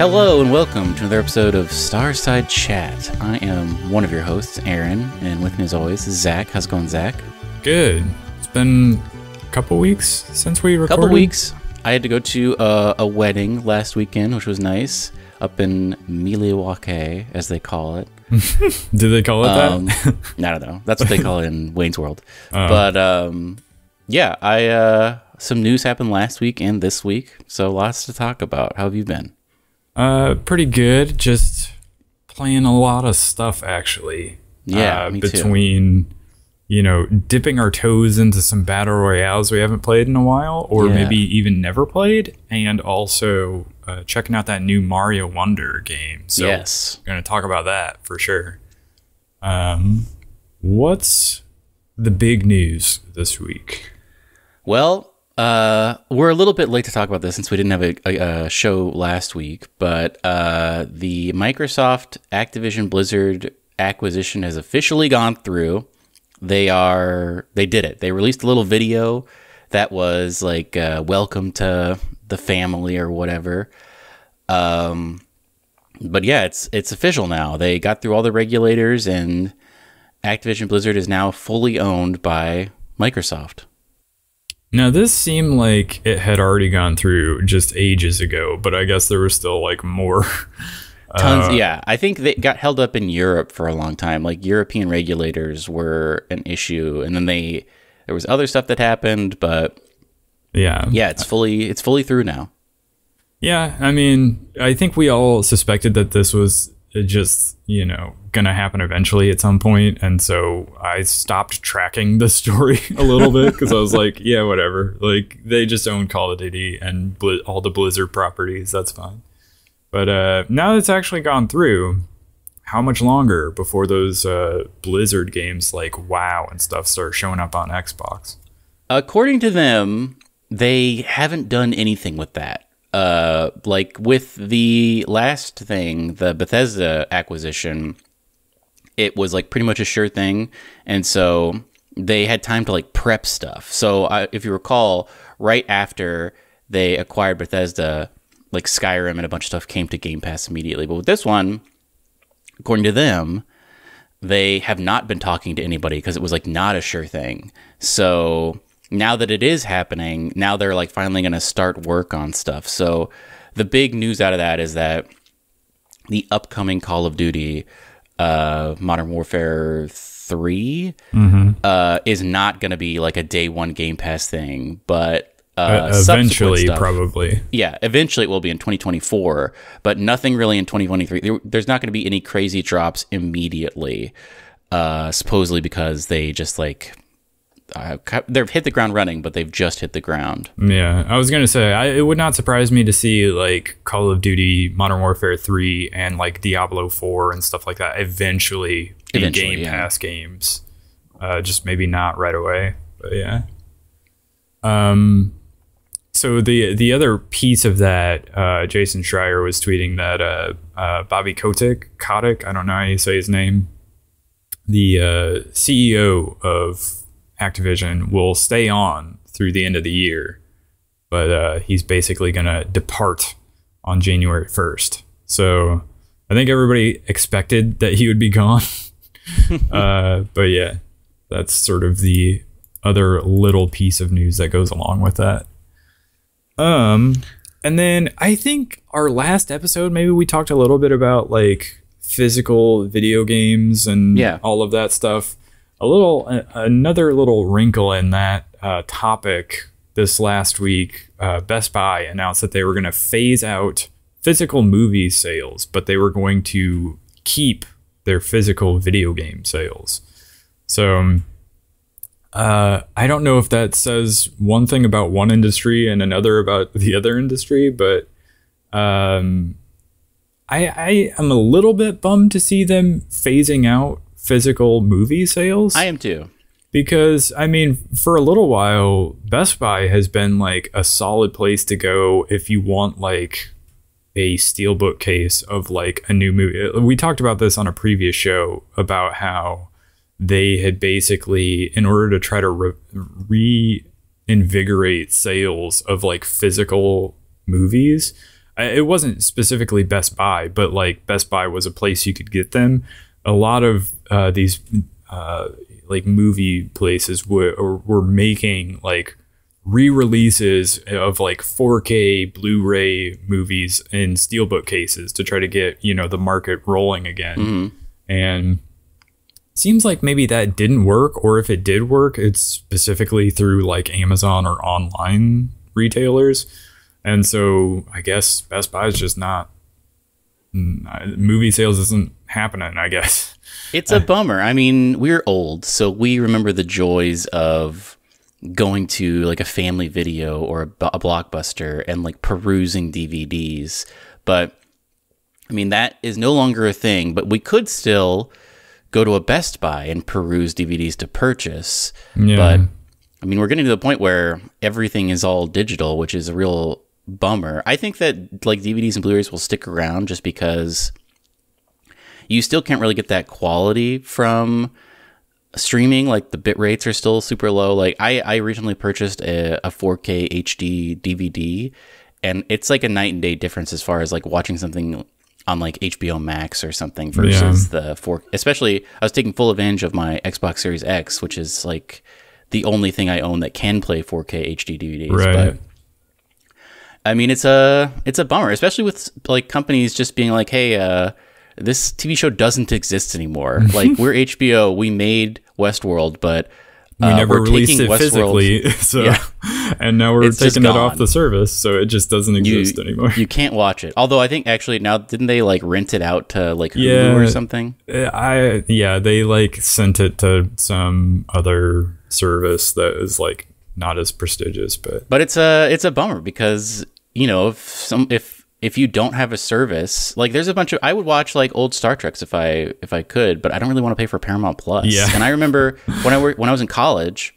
Hello and welcome to another episode of Starside Chat. I am one of your hosts, Aaron, and with me as always is Zach. How's it going, Zach? Good. It's been a couple weeks since we recorded. Couple weeks. I had to go to a wedding last weekend, which was nice, up in Milwaukee, as they call it. Do they call it that? I don't know. That's what they call it in Wayne's World. But yeah, some news happened last week and this week, so lots to talk about. How have you been? Pretty good. Just playing a lot of stuff, actually. Yeah, me between, dipping our toes into some battle royales we haven't played in a while, or maybe even never played, and also checking out that new Mario Wonder game. So yes, I'm going to talk about that for sure. What's the big news this week? Well, we're a little bit late to talk about this since we didn't have a show last week, but the Microsoft Activision Blizzard acquisition has officially gone through. They did it. They released a little video that was like, welcome to the family or whatever. But yeah, it's official now. They got through all the regulators and Activision Blizzard is now fully owned by Microsoft. Now, this seemed like it had already gone through just ages ago, but I guess there was still like more. Tons, yeah. I think they got held up in Europe for a long time. Like European regulators were an issue, and then there was other stuff that happened, but yeah, it's fully through now. Yeah, I mean, I think we all suspected that this was just, gonna happen eventually at some point, and so I stopped tracking the story a little bit because I was like, yeah, whatever. Like, they just own Call of Duty and all the Blizzard properties. That's fine. But now that it's actually gone through, how much longer before those Blizzard games like WoW and stuff start showing up on Xbox? According to them, they haven't done anything with that. Like with the last thing, the Bethesda acquisition, it was like pretty much a sure thing. And so they had time to like prep stuff. So if you recall, right after they acquired Bethesda, like Skyrim and a bunch of stuff came to Game Pass immediately. But with this one, according to them, they have not been talking to anybody because it was like not a sure thing. So now that it is happening, now they're like finally going to start work on stuff. So the big news out of that is that the upcoming Call of Duty, Modern Warfare 3, is not going to be like a day one Game Pass thing, but eventually stuff, probably. Yeah, eventually it will be in 2024, but nothing really in 2023. There's not going to be any crazy drops immediately, supposedly because they just like... they've hit the ground running, but they've just hit the ground. Yeah, I was gonna say it would not surprise me to see like Call of Duty, Modern Warfare 3, and like Diablo 4 and stuff like that eventually be Game Pass games. Just maybe not right away, but yeah. So the other piece of that, Jason Schreier was tweeting that Bobby Kotick, I don't know how you say his name, the CEO of Activision, will stay on through the end of the year, but he's basically going to depart on January 1st. So I think everybody expected that he would be gone. But yeah, that's sort of the other little piece of news that goes along with that. And then I think our last episode, maybe we talked a little bit about like physical video games and all of that stuff. Another little wrinkle in that topic this last week, Best Buy announced that they were going to phase out physical movie sales, but they were going to keep their physical video game sales. So I don't know if that says one thing about one industry and another about the other industry, but I am a little bit bummed to see them phasing out physical movie sales. I am too. Because, I mean, for a little while, Best Buy has been like a solid place to go if you want like a steelbook case of like a new movie. We talked about this on a previous show about how they had basically, in order to try to reinvigorate sales of like physical movies, it wasn't specifically Best Buy, but like Best Buy was a place you could get them. A lot of these like movie places were making like re-releases of like 4K Blu-ray movies in steelbook cases to try to get, you know, the market rolling again. Mm-hmm. And seems like maybe that didn't work, or if it did work, it's specifically through like Amazon or online retailers. And so I guess Best Buy is just not, movie sales isn't happening, I guess. It's a bummer. I mean, we're old, so we remember the joys of going to like a family video or a Blockbuster and like perusing DVDs. But I mean, that is no longer a thing, but we could still go to a Best Buy and peruse DVDs to purchase. Yeah. But I mean, we're getting to the point where everything is all digital, which is a real bummer. I think that like DVDs and Blu-rays will stick around just because you still can't really get that quality from streaming. Like the bit rates are still super low. Like I recently purchased a 4K HD DVD, and it's like a night and day difference as far as like watching something on like HBO Max or something versus the 4. Especially, I was taking full advantage of my Xbox Series X, which is like the only thing I own that can play 4K HD DVDs. Right. But I mean, it's a bummer, especially with like companies just being like, hey, this TV show doesn't exist anymore. Like, we're HBO, we made Westworld, but we never released it physically. So, yeah. And now we're taking it off the service, so it just doesn't exist anymore. You can't watch it. Although I think actually now, didn't they like rent it out to like Hulu or something? They like sent it to some other service that is like not as prestigious, but it's a bummer because, you know, if you don't have a service, like there's a bunch of, I would watch like old Star Treks if I could, but I don't really want to pay for Paramount Plus. Yeah. And I remember when I was in college,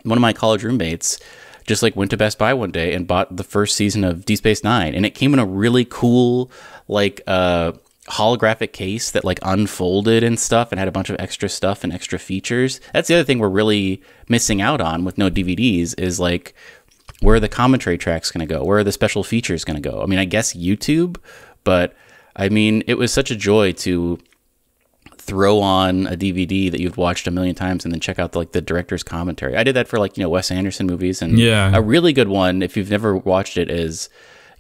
one of my college roommates just like went to Best Buy one day and bought the first season of Deep Space Nine, and it came in a really cool like holographic case that like unfolded and stuff and had a bunch of extra stuff and extra features. That's the other thing we're really missing out on with no DVDs is like, where are the commentary tracks going to go? Where are the special features going to go? I mean, I guess YouTube, but I mean, it was such a joy to throw on a DVD that you've watched a million times and then check out the director's commentary. I did that for like, you know, Wes Anderson movies, and a really good one, if you've never watched it, is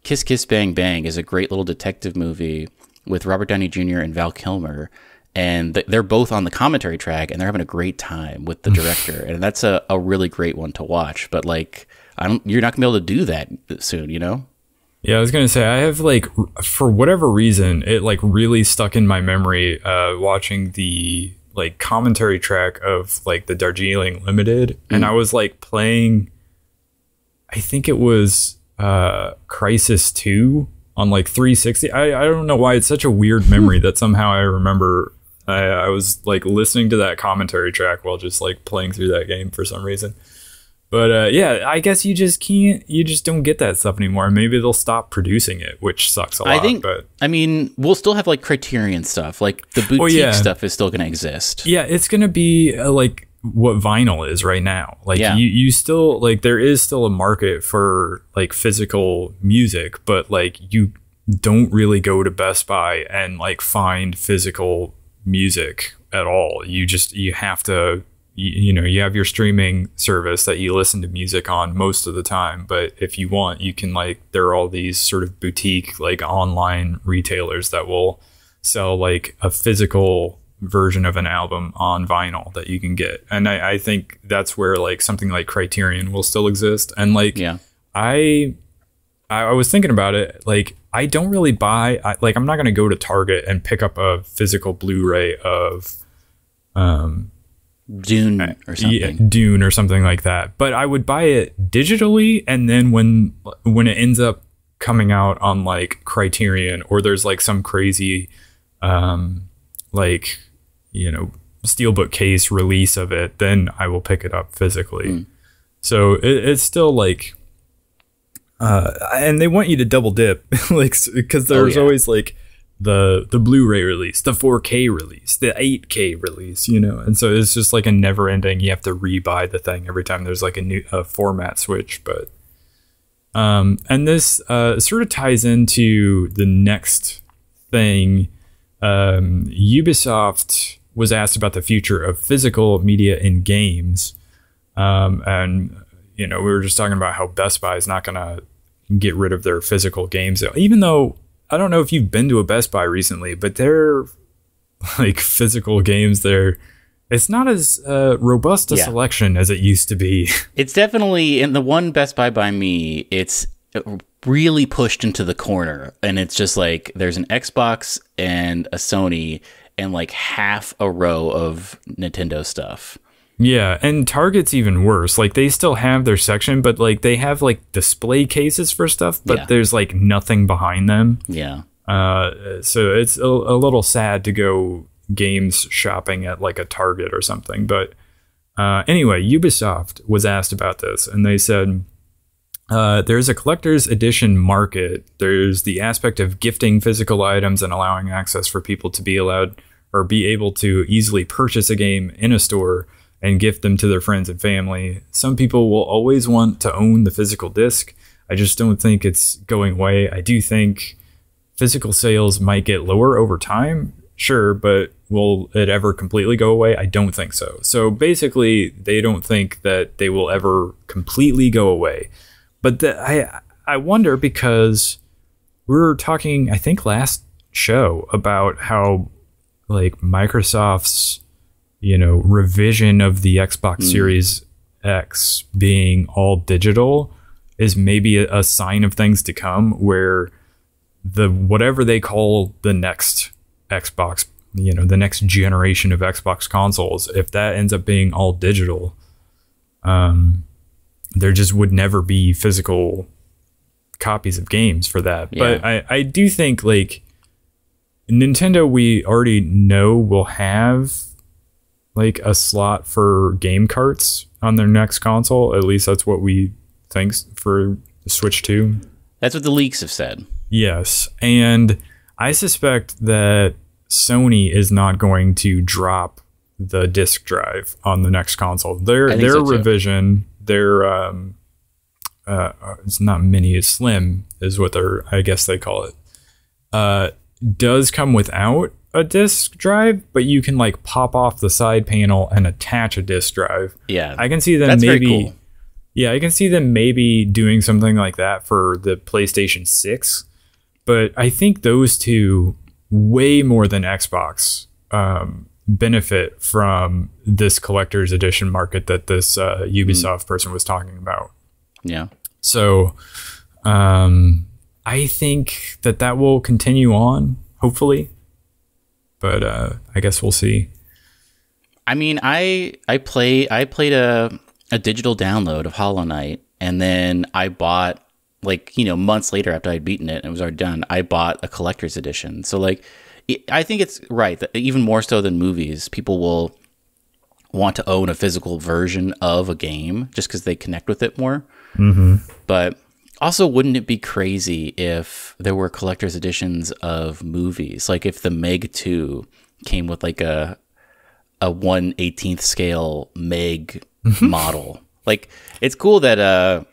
Kiss Kiss Bang Bang is a great little detective movie with Robert Downey Jr. and Val Kilmer. And they're both on the commentary track and they're having a great time with the director. And that's a really great one to watch. But like, you're not gonna be able to do that soon, you know? Yeah, I was gonna say, I have like, for whatever reason, it like really stuck in my memory watching the like commentary track of like the Darjeeling Limited, and I was like playing, I think it was Crisis 2 on like 360. I don't know why it's such a weird memory that somehow I remember I was like listening to that commentary track while just like playing through that game for some reason. But yeah, I guess you just don't get that stuff anymore. Maybe they'll stop producing it, which sucks a lot. I mean, we'll still have like Criterion stuff. Like the boutique stuff is still going to exist. Yeah, it's going to be like what vinyl is right now. Like you still, like, there is still a market for like physical music, but like you don't really go to Best Buy and like find physical music at all. You have to, you know, you have your streaming service that you listen to music on most of the time, but if you want, you can, like, there are all these sort of boutique like online retailers that will sell like a physical version of an album on vinyl that you can get. And I think that's where like something like Criterion will still exist. And like, I was thinking about it, like, I don't really buy, I'm not going to go to Target and pick up a physical Blu-ray of Dune or something. Yeah, Dune or something like that. But I would buy it digitally, and then when it ends up coming out on like Criterion, or there's like some crazy like, you know, steelbook case release of it, then I will pick it up physically. So it's still like and they want you to double dip, like, because there's always like the Blu-ray release, the 4K release, the 8K release, you know, and so it's just like a never ending, you have to rebuy the thing every time there's like a new format switch. But And this sort of ties into the next thing. Ubisoft was asked about the future of physical media in games. And, we were just talking about how Best Buy is not going to get rid of their physical games. Even though, I don't know if you've been to a Best Buy recently, but they're like physical games there. It's not as robust a selection as it used to be. It's definitely, in the one Best Buy by me, it's really pushed into the corner. And it's just like, there's an Xbox and a Sony and like half a row of Nintendo stuff. Yeah, and Target's even worse. Like, they still have their section, but like they have like display cases for stuff, but there's like nothing behind them. Yeah. So it's a little sad to go games shopping at like a Target or something. But anyway, Ubisoft was asked about this, and they said there's a collector's edition market. There's the aspect of gifting physical items and allowing access for people to be allowed or be able to easily purchase a game in a store and gift them to their friends and family. Some people will always want to own the physical disc. I just don't think it's going away. I do think physical sales might get lower over time, sure, but will it ever completely go away? I don't think so. So basically, they don't think that they will ever completely go away. But I wonder, because we were talking, I think last show, about how like Microsoft's, revision of the Xbox Series X being all digital is maybe a sign of things to come, where whatever they call the next Xbox, the next generation of Xbox consoles, if that ends up being all digital, there just would never be physical copies of games for that. Yeah. But I do think like Nintendo, we already know will have like a slot for game carts on their next console. At least that's what we think for the Switch 2. That's what the leaks have said. Yes. And I suspect that Sony is not going to drop the disc drive on the next console. Their revision, their it's not mini, it's slim is what I guess they call it, does come without a disc drive, but you can like pop off the side panel and attach a disc drive. Yeah. I can see them That's maybe very cool. Yeah, I can see them maybe doing something like that for the PlayStation 6, but I think those two, way more than Xbox, benefit from this collector's edition market that this Ubisoft person was talking about. Yeah. So I think that will continue on, hopefully. But I guess we'll see. I mean, I played a digital download of Hollow Knight, and then I bought, like, months later after I'd beaten it and it was already done, I bought a collector's edition. So like, I think it's right that even more so than movies, people will want to own a physical version of a game just because they connect with it more. Mm-hmm. But also, wouldn't it be crazy if there were collector's editions of movies? Like if the Meg 2 came with like a 1/18th scale Meg model. Like, it's cool that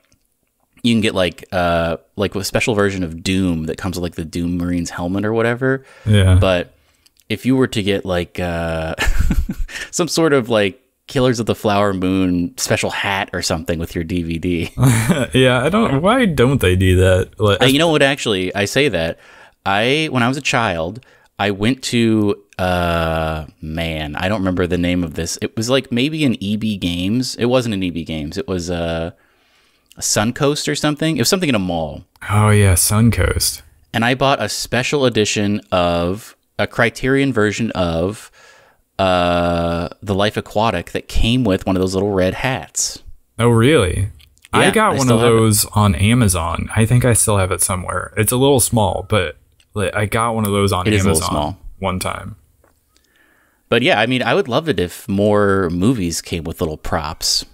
you can get like a special version of Doom that comes with like the Doom Marine's helmet or whatever. Yeah. But if you were to get like some sort of like Killers of the Flower Moon special hat or something with your DVD. Yeah, why don't they do that? Like, you know what, actually, I say that. When I was a child, I went to, man, I don't remember the name of this. It was like maybe an EB Games. It wasn't an EB Games. It was a Suncoast or something. It was something in a mall. Oh, yeah, Suncoast. And I bought a special edition of a Criterion version of The Life Aquatic that came with one of those little red hats. Oh, really? Yeah, I got one of those on Amazon. I think I still have it somewhere. It's a little small, but I got one of those on Amazon. It is a little small. One time. But yeah, I mean, I would love it if more movies came with little props.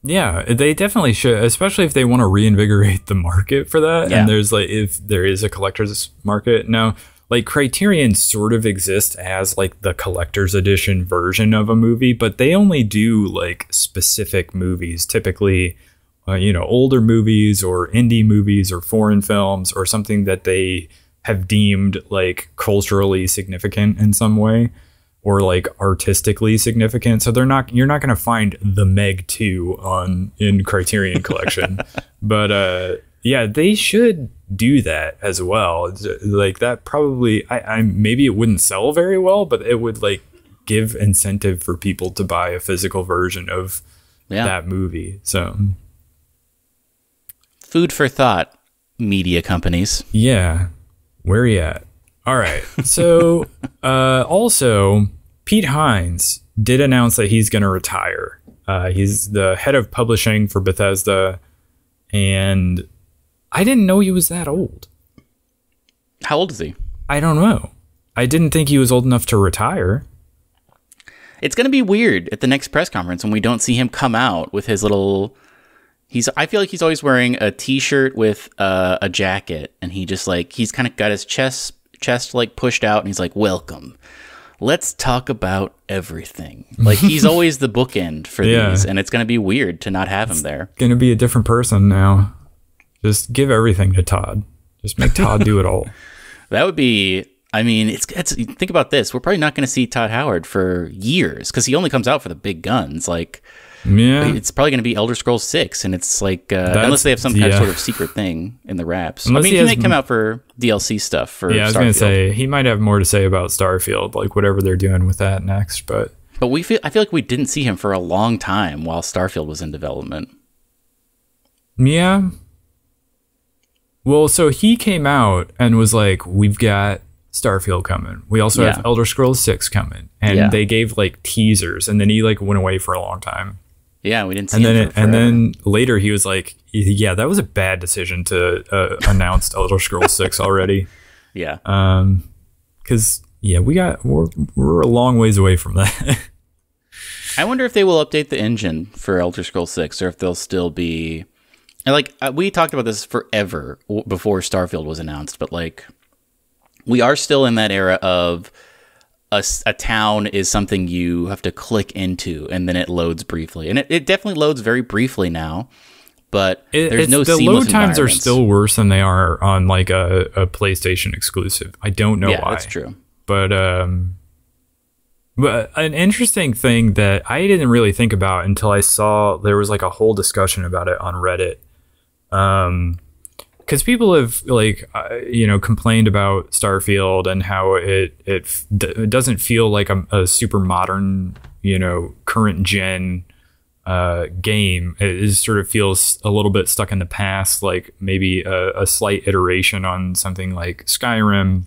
Yeah, they definitely should, especially if they want to reinvigorate the market for that. Yeah. And there's like, if there is a collector's market now, like Criterion sort of exists as like the collector's edition version of a movie, but they only do like specific movies, typically older movies or indie movies or foreign films or something that they have deemed like culturally significant in some way or like artistically significant. So you're not going to find The Meg 2 in Criterion Collection, but yeah, they should do that as well. Like that probably, I maybe it wouldn't sell very well, but it would like give incentive for people to buy a physical version of that movie. So food for thought, media companies. Yeah. Where are you at? All right. So also, Pete Hines did announce that he's going to retire. He's the head of publishing for Bethesda. And I didn't know he was that old. How old is he? I don't know. I didn't think he was old enough to retire. It's going to be weird at the next press conference when we don't see him come out with his little... I feel like he's always wearing a t-shirt with a jacket, and he's kind of got his chest like pushed out, and he's like, "Welcome. Let's talk about everything." Like he's always the bookend for these, and it's going to be weird to not have him there. Going to be a different person now. Just give everything to Todd. Just make Todd do it all. That would be... I mean, it's think about this. We're probably not going to see Todd Howard for years because he only comes out for the big guns. Like, it's probably going to be Elder Scrolls 6, and it's like unless they have some kind of sort of secret thing in the wraps. Unless he may come out for DLC stuff for Starfield. I was going to say he might have more to say about Starfield, like whatever they're doing with that next. But I feel like we didn't see him for a long time while Starfield was in development. Yeah. Well, so he came out and was like, "We've got Starfield coming. We also have Elder Scrolls 6 coming." And they gave like teasers, and then he like went away for a long time. Yeah, we didn't see him and then later he was like, "Yeah, that was a bad decision to announce Elder Scrolls 6 already." Yeah. Because we're a long ways away from that. I wonder if they will update the engine for Elder Scrolls 6, or if they'll still be like we talked about this forever before Starfield was announced, but like we are still in that era of a town is something you have to click into and then it loads briefly. And it definitely loads very briefly now, but there's no seamless the load times are still worse than they are on like a PlayStation exclusive. I don't know why. Yeah, that's true. But an interesting thing that I didn't really think about until I saw there was like a whole discussion about it on Reddit. Because people have complained about Starfield and how it doesn't feel like a super modern, current gen game. It sort of feels a little bit stuck in the past, like maybe a slight iteration on something like Skyrim.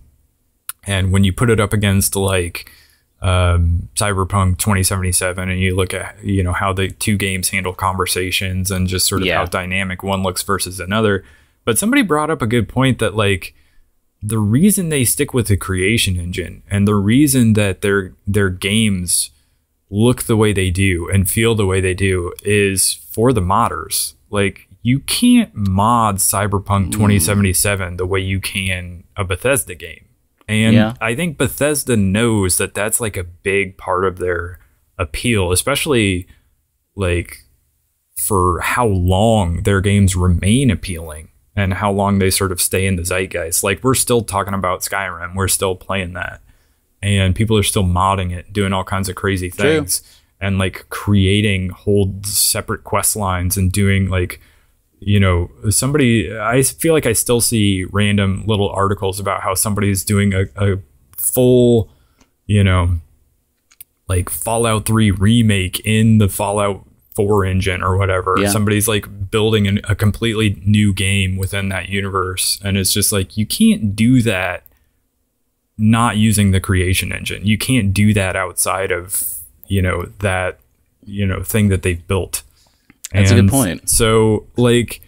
And when you put it up against like Cyberpunk 2077 and you look at how the two games handle conversations and just sort of how dynamic one looks versus another. But somebody brought up a good point that like the reason they stick with the creation engine and the reason that their games look the way they do and feel the way they do is for the modders. Like you can't mod Cyberpunk 2077 the way you can a Bethesda game. And I think Bethesda knows that that's like a big part of their appeal, especially like for how long their games remain appealing and how long they sort of stay in the zeitgeist. Like we're still talking about Skyrim. We're still playing that and people are still modding it, doing all kinds of crazy things and like creating whole separate quest lines and doing like, I feel like I still see random little articles about how somebody's doing a full, like Fallout 3 remake in the Fallout 4 engine or whatever. Yeah. Somebody's like building a completely new game within that universe. And it's just like, you can't do that not using the creation engine. You can't do that outside of, that, thing that they've built. That's a good point. So, like,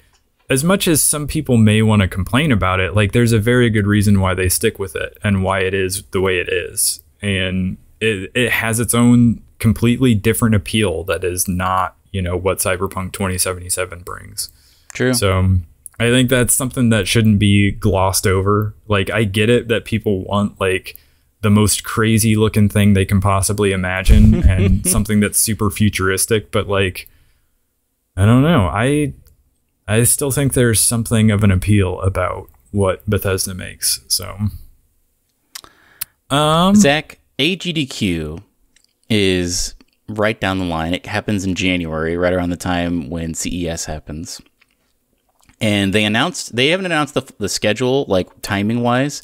as much as some people may want to complain about it, like, there's a very good reason why they stick with it and why it is the way it is. And it has its own completely different appeal that is not, what Cyberpunk 2077 brings. True. So, I think that's something that shouldn't be glossed over. Like, I get it that people want, like, the most crazy looking thing they can possibly imagine and something that's super futuristic, but, like, I don't know. I still think there's something of an appeal about what Bethesda makes. So, Zach, AGDQ is right down the line. It happens in January, right around the time when CES happens. And they haven't announced the schedule, like timing wise,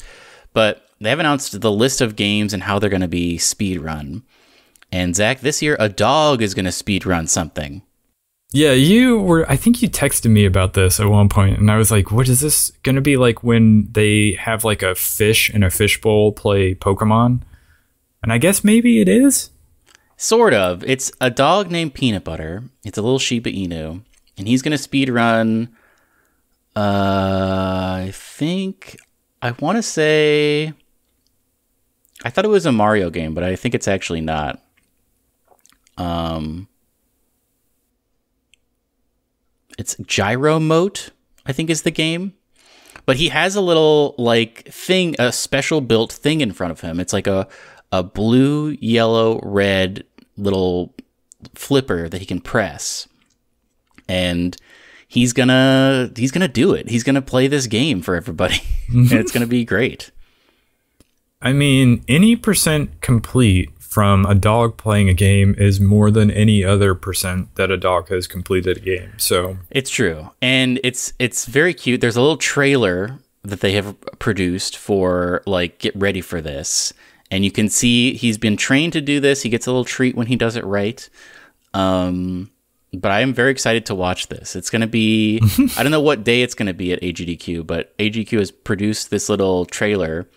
but they have announced the list of games and how they're going to be speed run. And Zach, this year, a dog is going to speed run something. Yeah, I think you texted me about this at one point, and I was like, what is this going to be like when they have like a fish in a fishbowl play Pokemon? And I guess maybe it is. Sort of. It's a dog named Peanut Butter. It's a little Shiba Inu, and he's going to speed run. I want to say, I thought it was a Mario game, but I think it's actually not. It's Gyro Mote, I think is the game. But he has a little like thing, a special built thing in front of him. It's like a blue, yellow, red little flipper that he can press. And he's gonna do it. He's gonna play this game for everybody. And it's gonna be great. I mean, any percent complete from a dog playing a game is more than any other percent that a dog has completed a game. So it's true. And it's very cute. There's a little trailer that they have produced for like, get ready for this. And you can see he's been trained to do this. He gets a little treat when he does it right. But I am very excited to watch this. It's going to be, I don't know what day it's going to be at AGDQ, but AGDQ has produced this little trailer.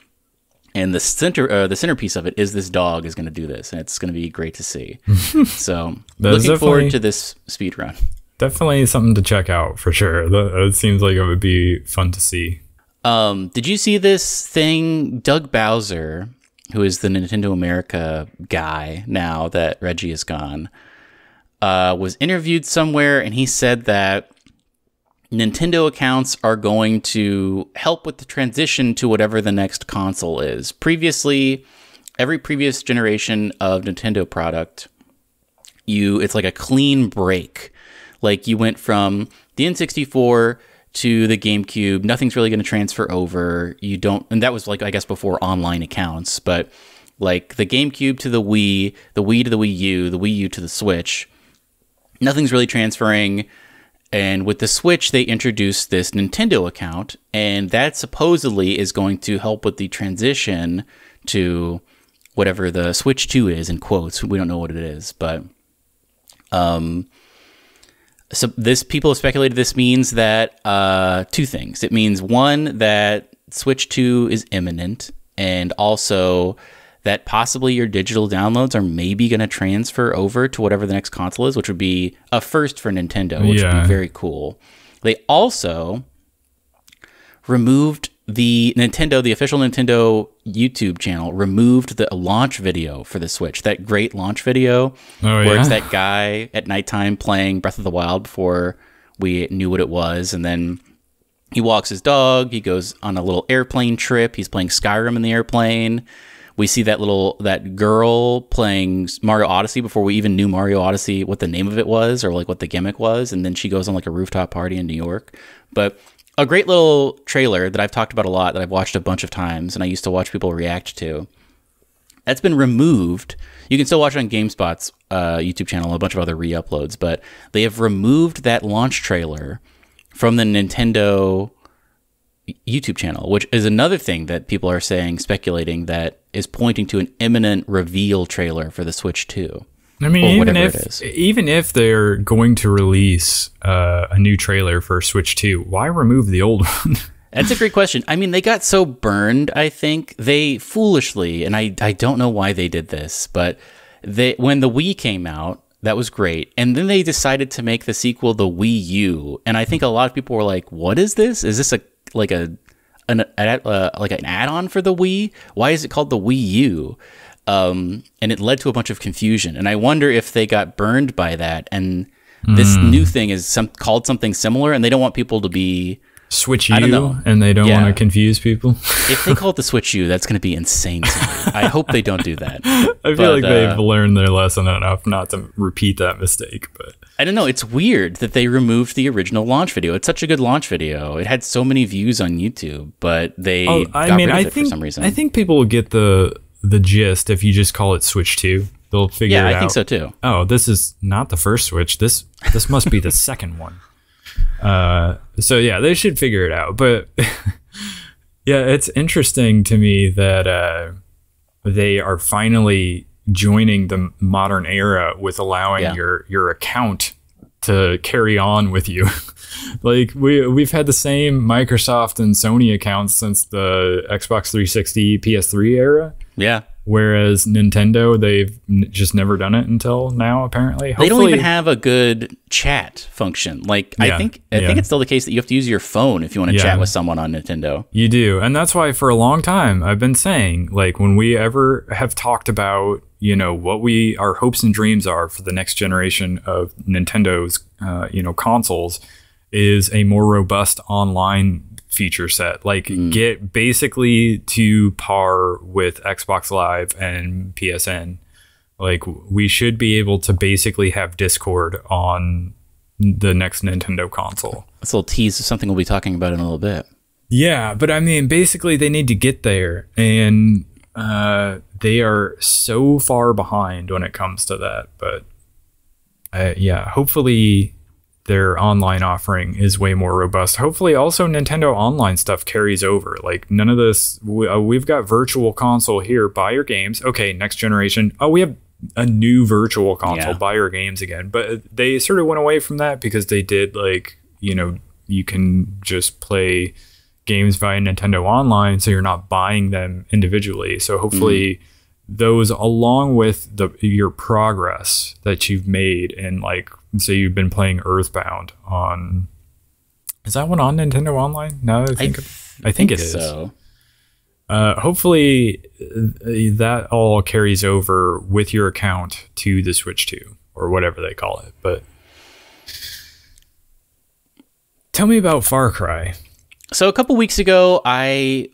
And the centerpiece of it is this dog is going to do this, and it's going to be great to see. So looking forward to this speed run. Definitely something to check out for sure. It seems like it would be fun to see. Did you see this thing? Doug Bowser, who is the Nintendo America guy now that Reggie is gone, was interviewed somewhere, and he said that Nintendo accounts are going to help with the transition to whatever the next console is. Previously, every previous generation of Nintendo product, it's like a clean break. Like you went from the N64 to the GameCube, nothing's really going to transfer over. And that was like, I guess, before online accounts, but like the GameCube to the Wii to the Wii U, the Wii U to the Switch, nothing's really transferring. And with the Switch, they introduced this Nintendo account, and that supposedly is going to help with the transition to whatever the Switch 2 is, in quotes. We don't know what it is, but so people have speculated this means that two things. It means, one, that Switch 2 is imminent, and also that possibly your digital downloads are maybe going to transfer over to whatever the next console is, which would be a first for Nintendo, which would be very cool. They also removed the official Nintendo YouTube channel, removed the launch video for the Switch, that great launch video where it's that guy at nighttime playing Breath of the Wild before we knew what it was. And then he walks his dog, he goes on a little airplane trip, he's playing Skyrim in the airplane. We see that girl playing Mario Odyssey before we even knew Mario Odyssey, what the name of it was or like what the gimmick was. And then she goes on like a rooftop party in New York. But a great little trailer that I've talked about a lot, that I've watched a bunch of times and I used to watch people react to. That's been removed. You can still watch it on GameSpot's YouTube channel and a bunch of other re-uploads, but they have removed that launch trailer from the Nintendo YouTube channel, which is another thing that people are speculating that is pointing to an imminent reveal trailer for the Switch 2. I mean, even if they're going to release a new trailer for Switch 2, why remove the old one? That's a great question. I mean, they got so burned, I think. They foolishly, and I don't know why they did this, but when the Wii came out, that was great. And then they decided to make the sequel the Wii U. And I think a lot of people were like, what is this? Is this like an add-on for the Wii? Why is it called the Wii U? And it led to a bunch of confusion. And I wonder if they got burned by that. And this new thing is called something similar, and they don't want people to be Switch I don't U, know. and they don't Yeah. want to confuse people. If they call it the Switch U, that's going to be insane to me. I hope they don't do that. I feel like they've learned their lesson enough not to repeat that mistake. But I don't know. It's weird that they removed the original launch video. It's such a good launch video. It had so many views on YouTube, but they got rid of it for some reason. I think people will get the gist if you just call it Switch 2. They'll figure it out. Yeah, I think so too. Oh, this is not the first Switch. This must be the second one. So yeah, they should figure it out. But yeah, it's interesting to me that they are finally joining the modern era with allowing your account to carry on with you. Like we've had the same Microsoft and Sony accounts since the Xbox 360, PS3 era. Yeah. Whereas Nintendo, they've just never done it until now, apparently. They don't even have a good chat function. Like, I think it's still the case that you have to use your phone if you want to chat with someone on Nintendo. You do. And that's why for a long time, I've been saying, like, when we ever have talked about, what our hopes and dreams are for the next generation of Nintendo's, consoles, is a more robust online feature set, like get basically to par with Xbox Live and PSN. Like we should be able to basically have Discord on the next Nintendo console. That's a little tease of something we'll be talking about in a little bit. Yeah, but I mean, basically they need to get there, and they are so far behind when it comes to that. But hopefully their online offering is way more robust. Hopefully also Nintendo online stuff carries over. Like none of this, we've got virtual console here, buy your games. Okay, next generation. Oh, we have a new virtual console, buy your games again. But they sort of went away from that because they did you can just play games via Nintendo Online, so you're not buying them individually. So hopefully those, along with your progress that you've made, and like, say you've been playing Earthbound on, is that one on Nintendo Online? Now that I think it is. So. Hopefully that all carries over with your account to the Switch 2 or whatever they call it. But tell me about Far Cry. So a couple weeks ago, I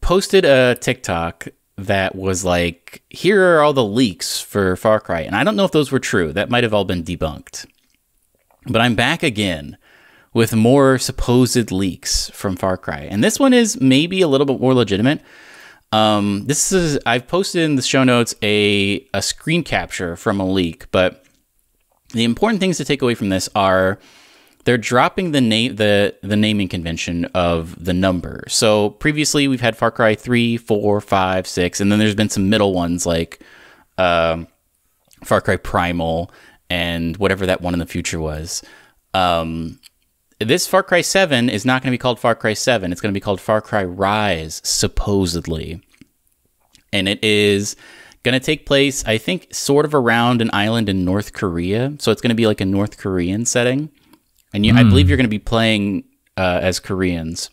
posted a TikTok that was like, here are all the leaks for Far Cry. And I don't know if those were true. That might have all been debunked. But I'm back again with more supposed leaks from Far Cry. And this one is maybe a little bit more legitimate. I've posted in the show notes a screen capture from a leak. But the important things to take away from this are they're dropping the naming convention of the number. So previously we've had Far Cry 3, 4, 5, 6, and then there's been some middle ones like Far Cry Primal and whatever that one in the future was. This Far Cry 7 is not going to be called Far Cry 7. It's going to be called Far Cry Rise, supposedly. And it is going to take place, I think, sort of around an island in North Korea. So it's going to be like a North Korean setting. And I believe you're going to be playing as Koreans,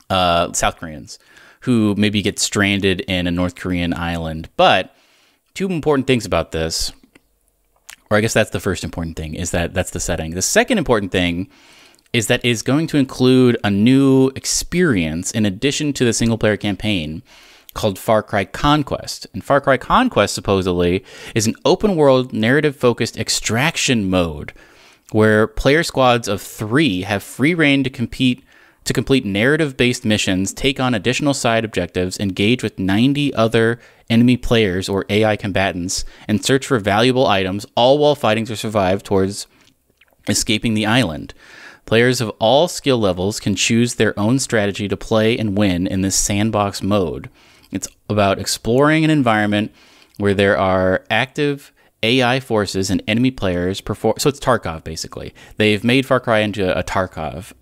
South Koreans, who maybe get stranded in a North Korean island. But two important things about this, or I guess that's the first important thing, is that that's the setting. The second important thing is that it's going to include a new experience in addition to the single-player campaign called Far Cry Conquest. And Far Cry Conquest, supposedly, is an open-world, narrative-focused extraction mode where player squads of 3 have free reign to complete narrative-based missions, take on additional side objectives, engage with 90 other enemy players or AI combatants, and search for valuable items, all while fighting to survive towards escaping the island. Players of all skill levels can choose their own strategy to play and win in this sandbox mode. It's about exploring an environment where there are active AI forces and enemy players perform. So it's Tarkov, basically. They've made Far Cry into a Tarkov,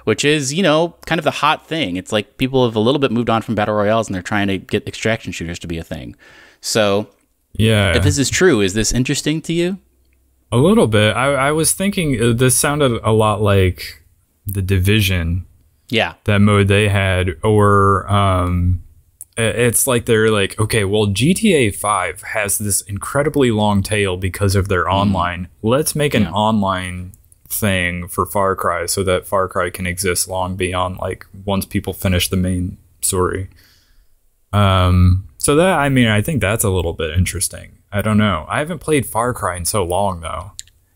which is, kind of the hot thing. It's like people have a little bit moved on from battle royales and they're trying to get extraction shooters to be a thing. So yeah, if this is true, is this interesting to you? A little bit. I was thinking this sounded a lot like The Division. Yeah. That mode they had, or it's like they're like, okay, well, GTA 5 has this incredibly long tail because of their online. Let's make an online thing for Far Cry so that Far Cry can exist long beyond like once people finish the main story. So that, I mean, I think that's a little bit interesting. I don't know. I haven't played Far Cry in so long though.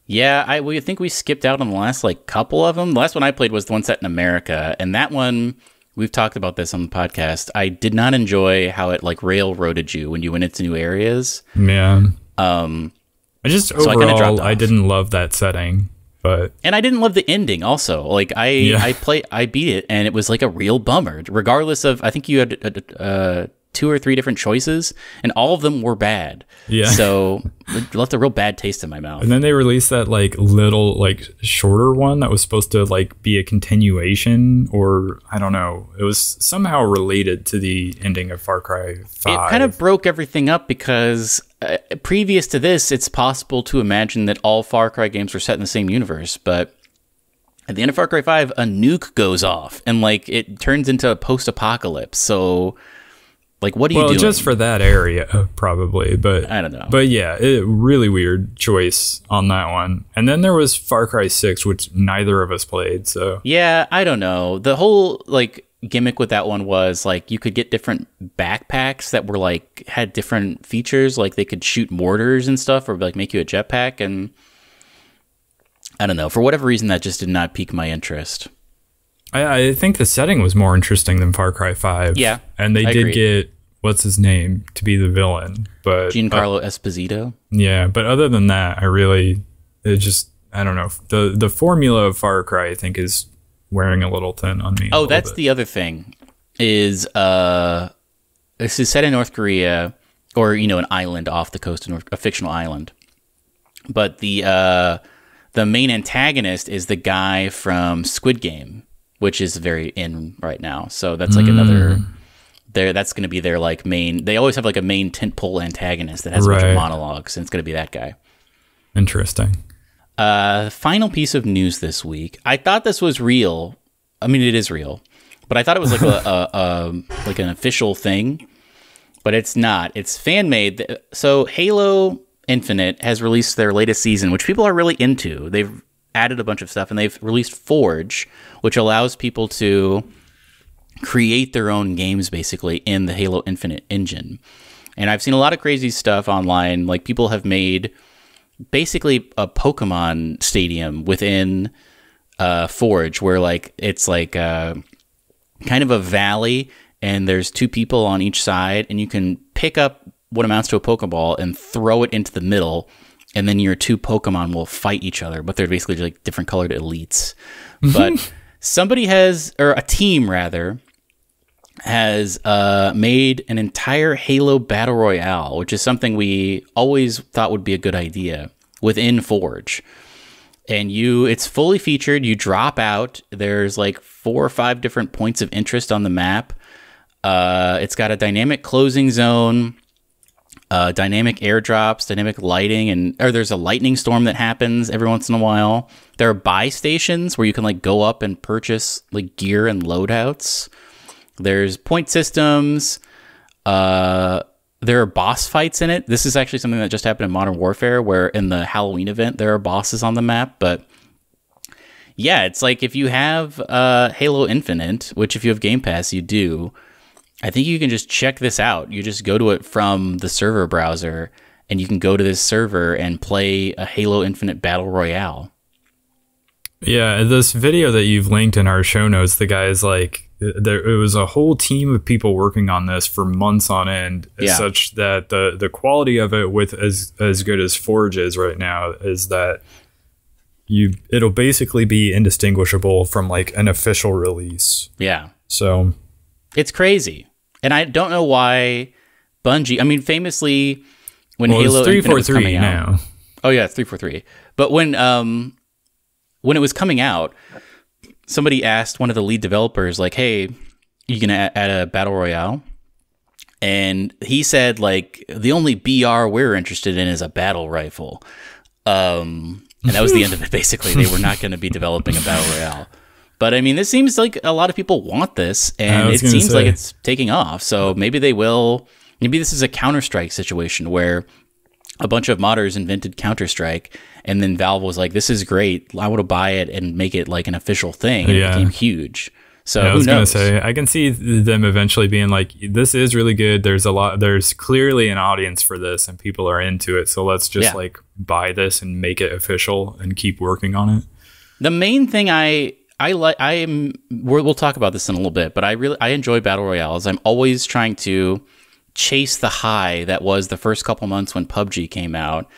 Yeah, we think we skipped out on the last like couple of them. The last one I played was the one set in America, and that one, we've talked about this on the podcast. I did not enjoy how it like railroaded you when you went into new areas. Yeah. I just so overall I didn't love that setting, and I didn't love the ending. Also, like I beat it, and it was like a real bummer. Regardless of, I think you had 2 or 3 different choices, and all of them were bad. Yeah. So it left a real bad taste in my mouth. And then they released that like little like shorter one that was supposed to like be a continuation, or I don't know. It was somehow related to the ending of Far Cry 5. It kind of broke everything up because previous to this, it's possible to imagine that all Far Cry games were set in the same universe, but at the end of Far Cry 5, a nuke goes off and like it turns into a post-apocalypse. So like, what are you doing? Well, just for that area, probably. But I don't know. But yeah, really weird choice on that one. And then there was Far Cry 6, which neither of us played. So yeah, I don't know. The whole like gimmick with that one was like you could get different backpacks that were like had different features. Like they could shoot mortars and stuff, or like make you a jetpack. And I don't know. For whatever reason, that just did not pique my interest. I think the setting was more interesting than Far Cry 5. Yeah, and they did get, what's his name, to be the villain. But Giancarlo Esposito. Yeah, but other than that, I don't know. The formula of Far Cry, I think, is wearing a little thin on me. Oh, that's the other thing. Is this is set in North Korea, or an island off the coast of a fictional island. But the main antagonist is the guy from Squid Game, which is very in right now. So that's like another that's going to be their like main. They always have like a main tentpole antagonist that has a bunch of monologues, and it's going to be that guy. Interesting. Final piece of news this week. I thought this was real. I mean, it is real, but I thought it was like like an official thing, but it's not. It's fan made. So Halo Infinite has released their latest season, which people are really into. They've added a bunch of stuff, and they've released Forge, which allows people to create their own games basically in the Halo Infinite engine. And I've seen a lot of crazy stuff online. Like people have made basically a Pokemon stadium within Forge, where like it's like kind of a valley, and there's 2 people on each side, and you can pick up what amounts to a Pokeball and throw it into the middle, and then your 2 Pokemon will fight each other, but they're basically like different colored elites. But somebody has, or a team rather, has made an entire Halo Battle Royale, which is something we always thought would be a good idea within Forge. And it's fully featured. You drop out. There's like 4 or 5 different points of interest on the map. It's got a dynamic closing zone, dynamic airdrops, dynamic lighting, or there's a lightning storm that happens every once in a while. There are buy stations where you can like go up and purchase like gear and loadouts. There's point systems. There are boss fights in it. This is actually something that just happened in Modern Warfare, where in the Halloween event there are bosses on the map. But yeah, it's like if you have Halo Infinite, which if you have Game Pass you do, I think you can just check this out. You just go to it from the server browser, and you can go to this server and play a Halo Infinite Battle Royale. Yeah, this video that you've linked in our show notes, the guy is like, it was a whole team of people working on this for months on end, such that the quality of it, with as good as Forge is right now, is that it'll basically be indistinguishable from like an official release. Yeah. So it's crazy. And I don't know why Bungie, I mean, famously when Halo Infinite was coming out. Now. Oh yeah, it's 343. But when it was coming out, somebody asked one of the lead developers, like, hey, you gonna add a battle royale? And he said, like, the only BR we're interested in is a battle rifle. And that was the end of it, basically. They were not going to be developing a battle royale. But, I mean, this seems like a lot of people want this, and it seems like it's taking off. So maybe they will. Maybe this is a Counter-Strike situation where a bunch of modders invented Counter-Strike, And then Valve was like, this is great. I want to buy it and make it like an official thing. And it became huge. So I was going to say, I can see them eventually being like, this is really good. There's clearly an audience for this and people are into it. So let's just like buy this and make it official and keep working on it. The main thing we'll talk about this in a little bit, but I enjoy battle royales. I'm always trying to chase the high that was the first couple months when PUBG came out.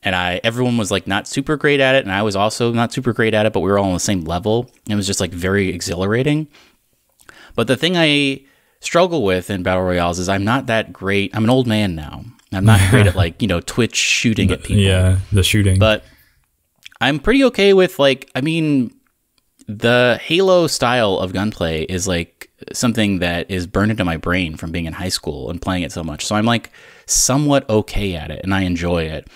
And everyone was like not super great at it, and I was also not super great at it, but we were all on the same level. It was just like very exhilarating. But the thing I struggle with in battle royales is I'm not that great. I'm an old man now. I'm not great at like, Twitch shooting at people. Yeah, the shooting. But I'm pretty okay with the Halo style of gunplay is like something that is burned into my brain from being in high school and playing it so much. So I'm like somewhat okay at it, and I enjoy it.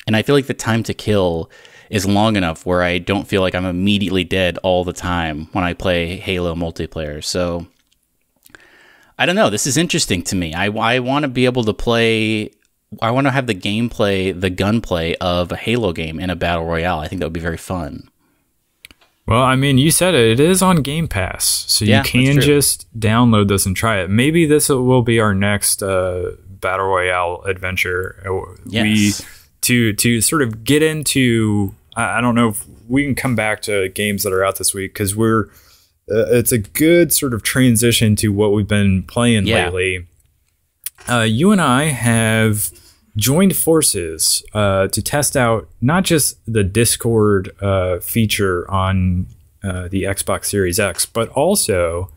And I feel like the time to kill is long enough where I don't feel like I'm immediately dead all the time when I play Halo multiplayer. So I don't know. This is interesting to me. I want to be able to play. I want to have the gameplay, the gunplay of a Halo game in a battle royale. I think that would be very fun. Well, I mean, you said it. It is on Game Pass, so you can just download this and try it. Maybe this will be our next battle royale adventure. Yes. To sort of get into, I don't know if we can come back to games that are out this week, because it's a good sort of transition to what we've been playing lately. You and I have joined forces to test out not just the Discord feature on the Xbox Series X, but also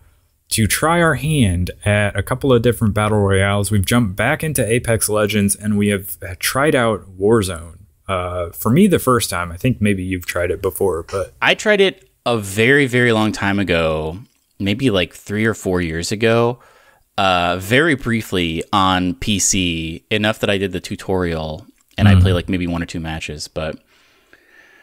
to try our hand at a couple of different battle royales. We've jumped back into Apex Legends, and we have tried out Warzone. For me, the first time. I think maybe you've tried it before, but I tried it a very, very long time ago, maybe like 3 or 4 years ago, very briefly on PC, enough that I did the tutorial, and I played like maybe 1 or 2 matches. But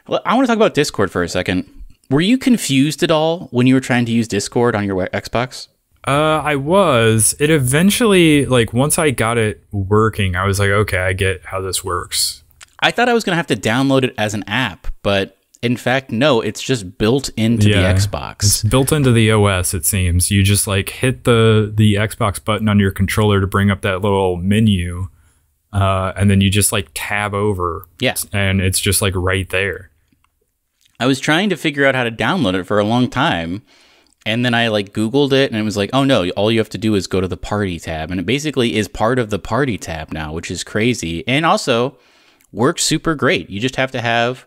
I want to talk about Discord for a second. Were you confused at all when you were trying to use Discord on your Xbox? I was. It eventually, like, once I got it working, I was like, okay, I get how this works. I thought I was going to have to download it as an app, but in fact, no, it's just built into the Xbox. It's built into the OS, it seems. You just, like, hit the Xbox button on your controller to bring up that little menu, and then you just, like, tab over. Yeah. And it's just, like, right there. I was trying to figure out how to download it for a long time, and then I like Googled it, and it was like, oh no, all you have to do is go to the party tab, and it basically is part of the party tab now, which is crazy, and also works super great. You just have to have,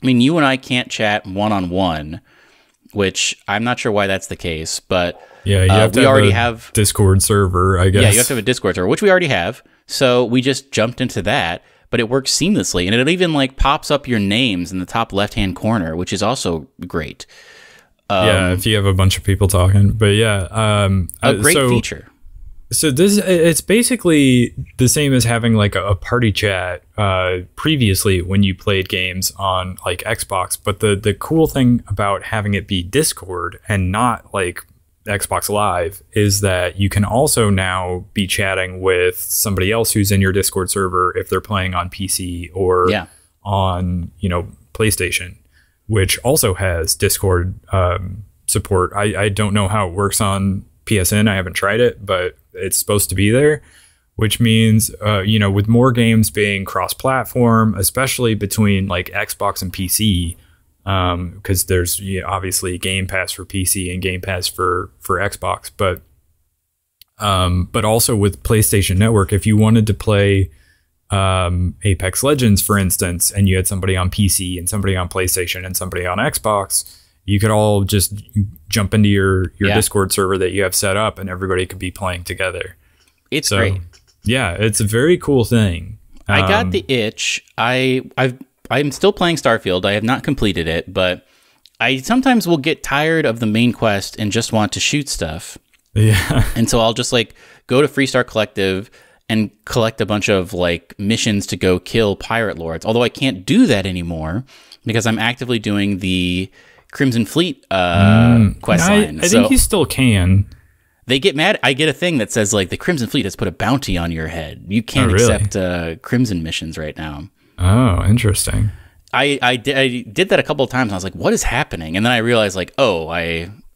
I mean, you and I can't chat one-on-one, which I'm not sure why that's the case, but yeah, you have we already have Discord server, I guess. Yeah, you have to have a Discord server, which we already have, so we just jumped into that. But it works seamlessly, and it even like pops up your names in the top left-hand corner, which is also great. Yeah, if you have a bunch of people talking. But yeah, a great feature. So it's basically the same as having like a party chat previously when you played games on like Xbox. But the cool thing about having it be Discord and not like Xbox Live is that you can also now be chatting with somebody else who's in your Discord server if they're playing on PC or on, PlayStation, which also has Discord support. I don't know how it works on PSN. I haven't tried it, but it's supposed to be there, which means, with more games being cross-platform, especially between like Xbox and PC, because there's obviously Game Pass for PC and Game Pass for Xbox, but also with PlayStation Network, if you wanted to play Apex Legends, for instance, and you had somebody on PC and somebody on PlayStation and somebody on Xbox, you could all just jump into your Discord server that you have set up, and everybody could be playing together. It's great. Yeah, it's a very cool thing. I got the itch. I'm still playing Starfield. I have not completed it, but I sometimes will get tired of the main quest and just want to shoot stuff. Yeah. And so I'll just like go to Freestar Collective and collect a bunch of like missions to go kill pirate lords. Although I can't do that anymore because I'm actively doing the Crimson Fleet quest line. I think you still can. They get mad. I get a thing that says like the Crimson Fleet has put a bounty on your head. You can't accept Crimson missions right now. Oh, interesting. I did that a couple of times. And I was like, what is happening? And then I realized like,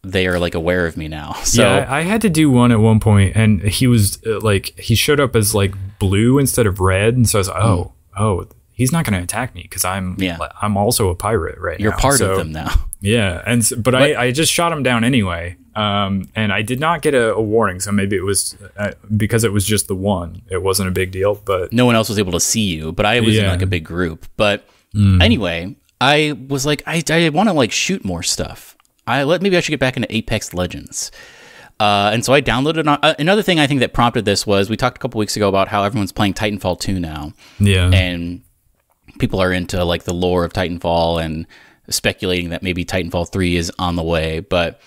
they are like aware of me now. So yeah, I had to do one at one point, and he was like, he showed up as like blue instead of red, and so I was like, oh, he's not going to attack me because I'm also a pirate right now. You're part of them now. Yeah, but I just shot him down anyway, and I did not get a warning, so maybe it was because it was just the one. It wasn't a big deal, but no one else was able to see you. But I was in like a big group. But anyway, I was like, I want to like shoot more stuff. Maybe I should get back into Apex Legends. And so I downloaded another thing I think that prompted this was we talked a couple weeks ago about how everyone's playing Titanfall 2 now. Yeah, and people are into like the lore of Titanfall and speculating that maybe Titanfall 3 is on the way, but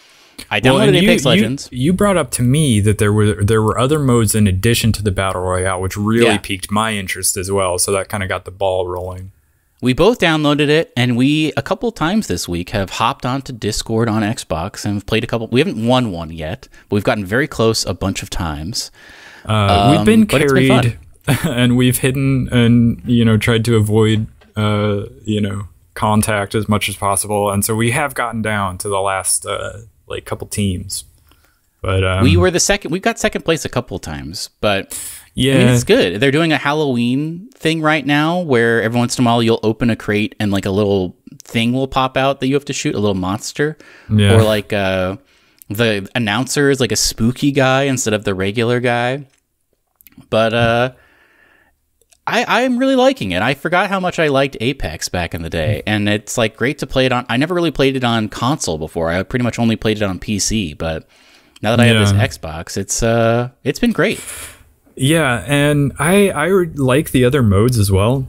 I downloaded Apex Legends. You brought up to me that there were other modes in addition to the Battle Royale, which really piqued my interest as well, so that kind of got the ball rolling. We both downloaded it, and we, a couple times this week, have hopped onto Discord on Xbox and have played a couple. We haven't won one yet, but we've gotten very close a bunch of times. We've been carried, and we've hidden and, tried to avoid, contact as much as possible, and so we have gotten down to the last couple teams, but we were the second. We've got second place a couple of times, but yeah, I mean, it's good. They're doing a Halloween thing right now where every once in a while you'll open a crate and like a little thing will pop out that you have to shoot, a little monster, or like the announcer is like a spooky guy instead of the regular guy. But I'm really liking it. I forgot how much I liked Apex back in the day, and it's like great to play it on. I never really played it on console before. I pretty much only played it on PC, but now that I have this Xbox, it's been great. Yeah, and I like the other modes as well.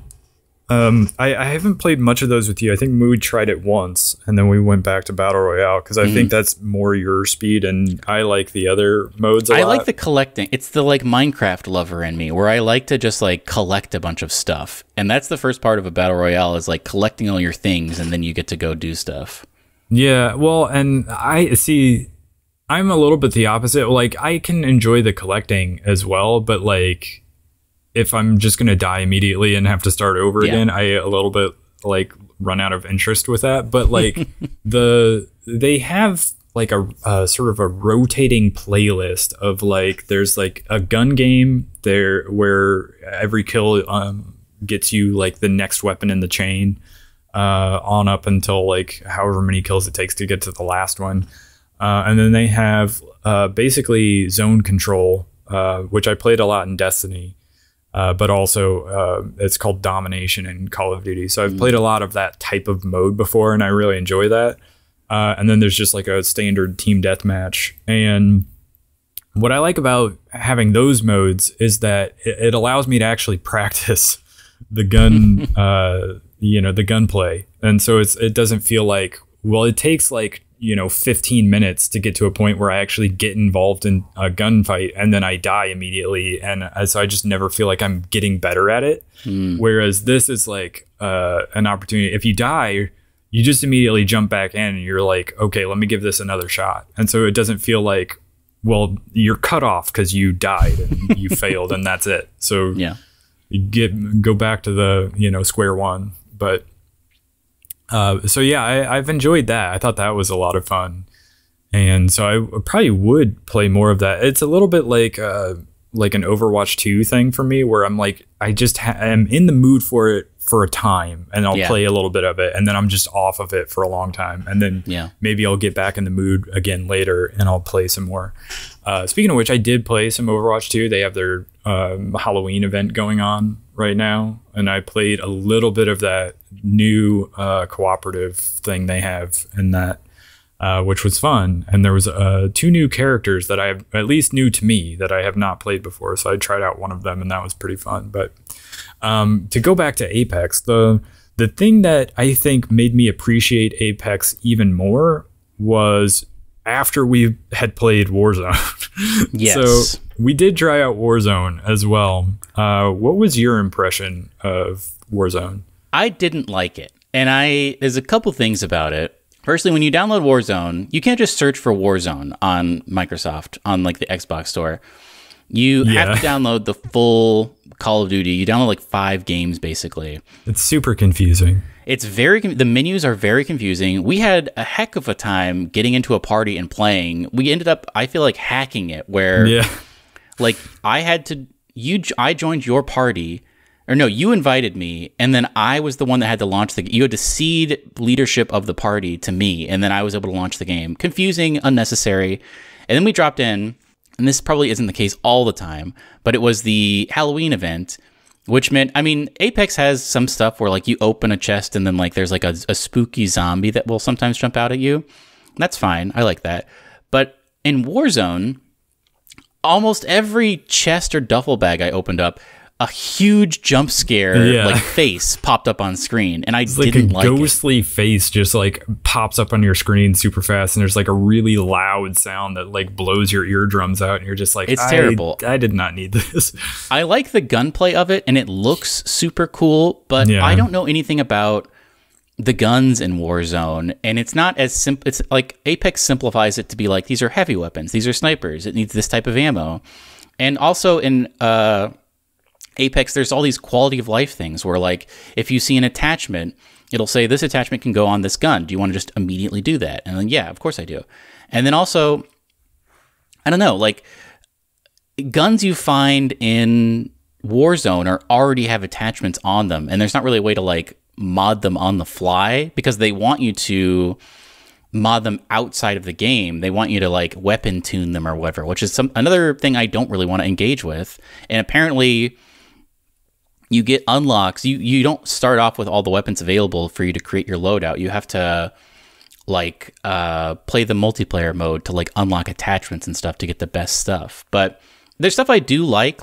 I haven't played much of those with you. I think we tried it once, and then we went back to Battle Royale, because I think that's more your speed, and I like the other modes a lot. I like the collecting. It's the like Minecraft lover in me, where I like to just like collect a bunch of stuff. And that's the first part of a Battle Royale, is like collecting all your things, and then you get to go do stuff. Yeah, well, and I see... I'm a little bit the opposite. Like, I can enjoy the collecting as well, but like, if I'm just going to die immediately and have to start over again, I a little bit like run out of interest with that. But like they have like a sort of a rotating playlist of like, there's like a gun game there where every kill gets you like the next weapon in the chain on up until like however many kills it takes to get to the last one. And then they have basically zone control, which I played a lot in Destiny, but also it's called Domination in Call of Duty. So I've played a lot of that type of mode before, and I really enjoy that. And then there's just like a standard team deathmatch. And what I like about having those modes is that it allows me to actually practice the gun, the gunplay. And so it doesn't feel like, well, it takes like, 15 minutes to get to a point where I actually get involved in a gunfight, and then I die immediately. And so I just never feel like I'm getting better at it. Whereas this is like an opportunity. If you die, you just immediately jump back in and you're like, okay, let me give this another shot. And so it doesn't feel like, well, you're cut off because you died and you failed and that's it. So you go back to the, square one. But I've enjoyed that. I thought that was a lot of fun. And so I probably would play more of that. It's a little bit like an Overwatch 2 thing for me, where I'm like, I just am in the mood for it for a time, and I'll play a little bit of it, and then I'm just off of it for a long time. And then maybe I'll get back in the mood again later and I'll play some more. Speaking of which, I did play some Overwatch 2. They have their Halloween event going on right now, and I played a little bit of that new cooperative thing they have in that, which was fun. And there was 2 new characters that I have, at least new to me, that I have not played before. So I tried out one of them, and that was pretty fun. But to go back to Apex, the thing that I think made me appreciate Apex even more was after we had played Warzone. Yes. So we did try out Warzone as well. What was your impression of Warzone? I didn't like it. And there's a couple things about it. Firstly, when you download Warzone, you can't just search for Warzone on Microsoft, on like the Xbox store. You have to download the full Call of Duty. You download like 5 games basically. It's super confusing. It's the menus are very confusing. We had a heck of a time getting into a party and playing. We ended up, I feel like, hacking it where like I joined your party, or no, you invited me, and then I was the one that had to launch you had to cede leadership of the party to me, and then I was able to launch the game. Confusing, unnecessary. And then we dropped in, and this probably isn't the case all the time, but it was the Halloween event, which meant, I mean, Apex has some stuff where like you open a chest and then like there's like a spooky zombie that will sometimes jump out at you. That's fine. I like that. But in Warzone, almost every chest or duffel bag I opened up, a huge jump scare like face popped up on screen, and I didn't like it. Like a ghostly face just like pops up on your screen super fast, and there's like a really loud sound that like blows your eardrums out, and you're just like, it's terrible. I did not need this. I like the gunplay of it, and it looks super cool, but I don't know anything about the guns in Warzone, and it's not as simple. It's like Apex simplifies it to be like, these are heavy weapons, these are snipers, it needs this type of ammo. And also in Apex, there's all these quality of life things where like if you see an attachment, it'll say this attachment can go on this gun. Do you want to just immediately do that? And then yeah, of course I do. And then also, I don't know, like guns you find in Warzone already have attachments on them, and there's not really a way to like mod them on the fly because they want you to mod them outside of the game. They want you to like weapon tune them or whatever, which is another thing I don't really want to engage with. And apparently you get unlocks. You don't start off with all the weapons available for you to create your loadout. You have to like play the multiplayer mode to like unlock attachments and stuff to get the best stuff. But there's stuff I do like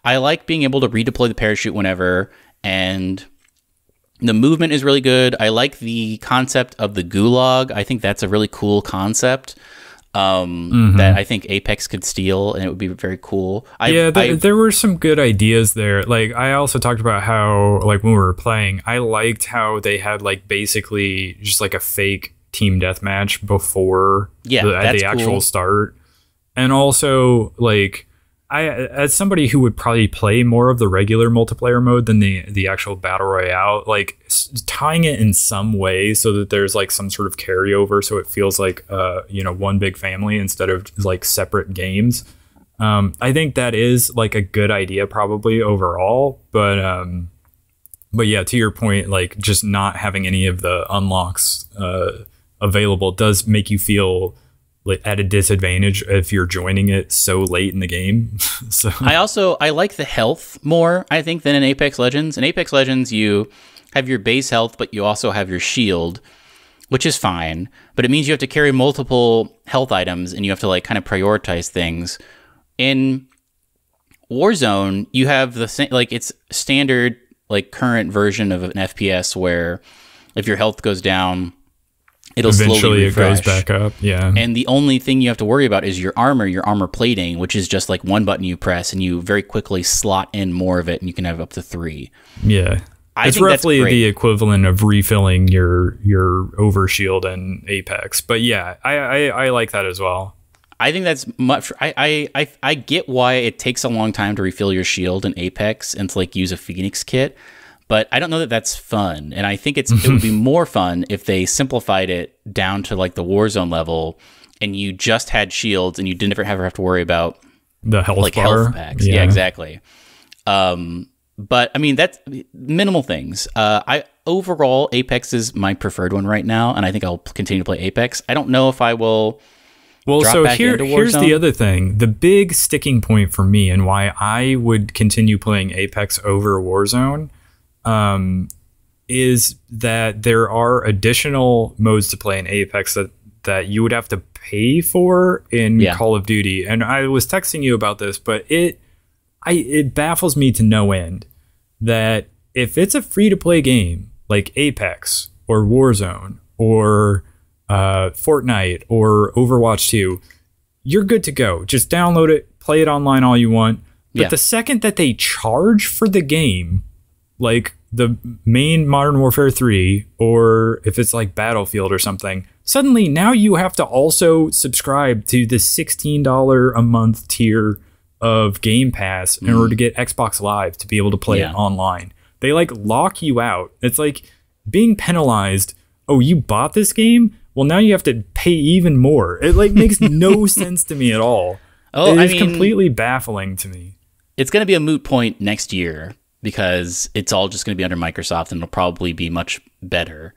I like being able to redeploy the parachute whenever, and the movement is really good. I like the concept of the gulag. I think that's a really cool concept that I think Apex could steal, and it would be very cool. There were some good ideas there. Like I also talked about how like when we were playing, I liked how they had like basically just like a fake team deathmatch before the actual start. And also like I, as somebody who would probably play more of the regular multiplayer mode than the actual battle royale, like tying it in some way so that there's like some sort of carryover, so it feels like one big family instead of like separate games. I think that is like a good idea probably overall, but yeah, to your point, like just not having any of the unlocks available does make you feel at a disadvantage if you're joining it so late in the game. So I like the health more, I think, than in Apex Legends. In Apex Legends, you have your base health, but you also have your shield, which is fine, but it means you have to carry multiple health items and you have to like kind of prioritize things. In Warzone, you have the same, like it's standard like current version of an FPS where if your health goes down, it'll eventually slowly refresh. It goes back up. Yeah. And the only thing you have to worry about is your armor plating, which is just like one button you press and you very quickly slot in more of it and you can have up to 3. Yeah. It's roughly the equivalent of refilling your overshield in Apex. But yeah, I like that as well. I think that's much. I get why it takes a long time to refill your shield in Apex and to like use a Phoenix kit. But I don't know that that's fun, and I think it would be more fun if they simplified it down to like the Warzone level, and you just had shields, and you didn't ever have to worry about the health like bar. Health packs. Yeah, exactly. But I mean that's minimal things. Overall Apex is my preferred one right now, and I think I'll continue to play Apex. I don't know if I will. Well, so here's the other thing. The big sticking point for me, and why I would continue playing Apex over Warzone, is that there are additional modes to play in Apex that you would have to pay for in Call of Duty. And I was texting you about this, but it baffles me to no end that if it's a free-to-play game like Apex or Warzone or Fortnite or Overwatch 2, you're good to go. Just download it, play it online all you want. But the second that they charge for the game, like the main Modern Warfare 3, or if it's like Battlefield or something, suddenly now you have to also subscribe to the $16 a month tier of Game Pass in order to get Xbox Live to be able to play it online. They like lock you out. It's like being penalized. Oh, you bought this game? Well, now you have to pay even more. It like makes no sense to me at all. Oh, it is completely baffling to me. It's going to be a moot point next year because it's all just going to be under Microsoft and it'll probably be much better.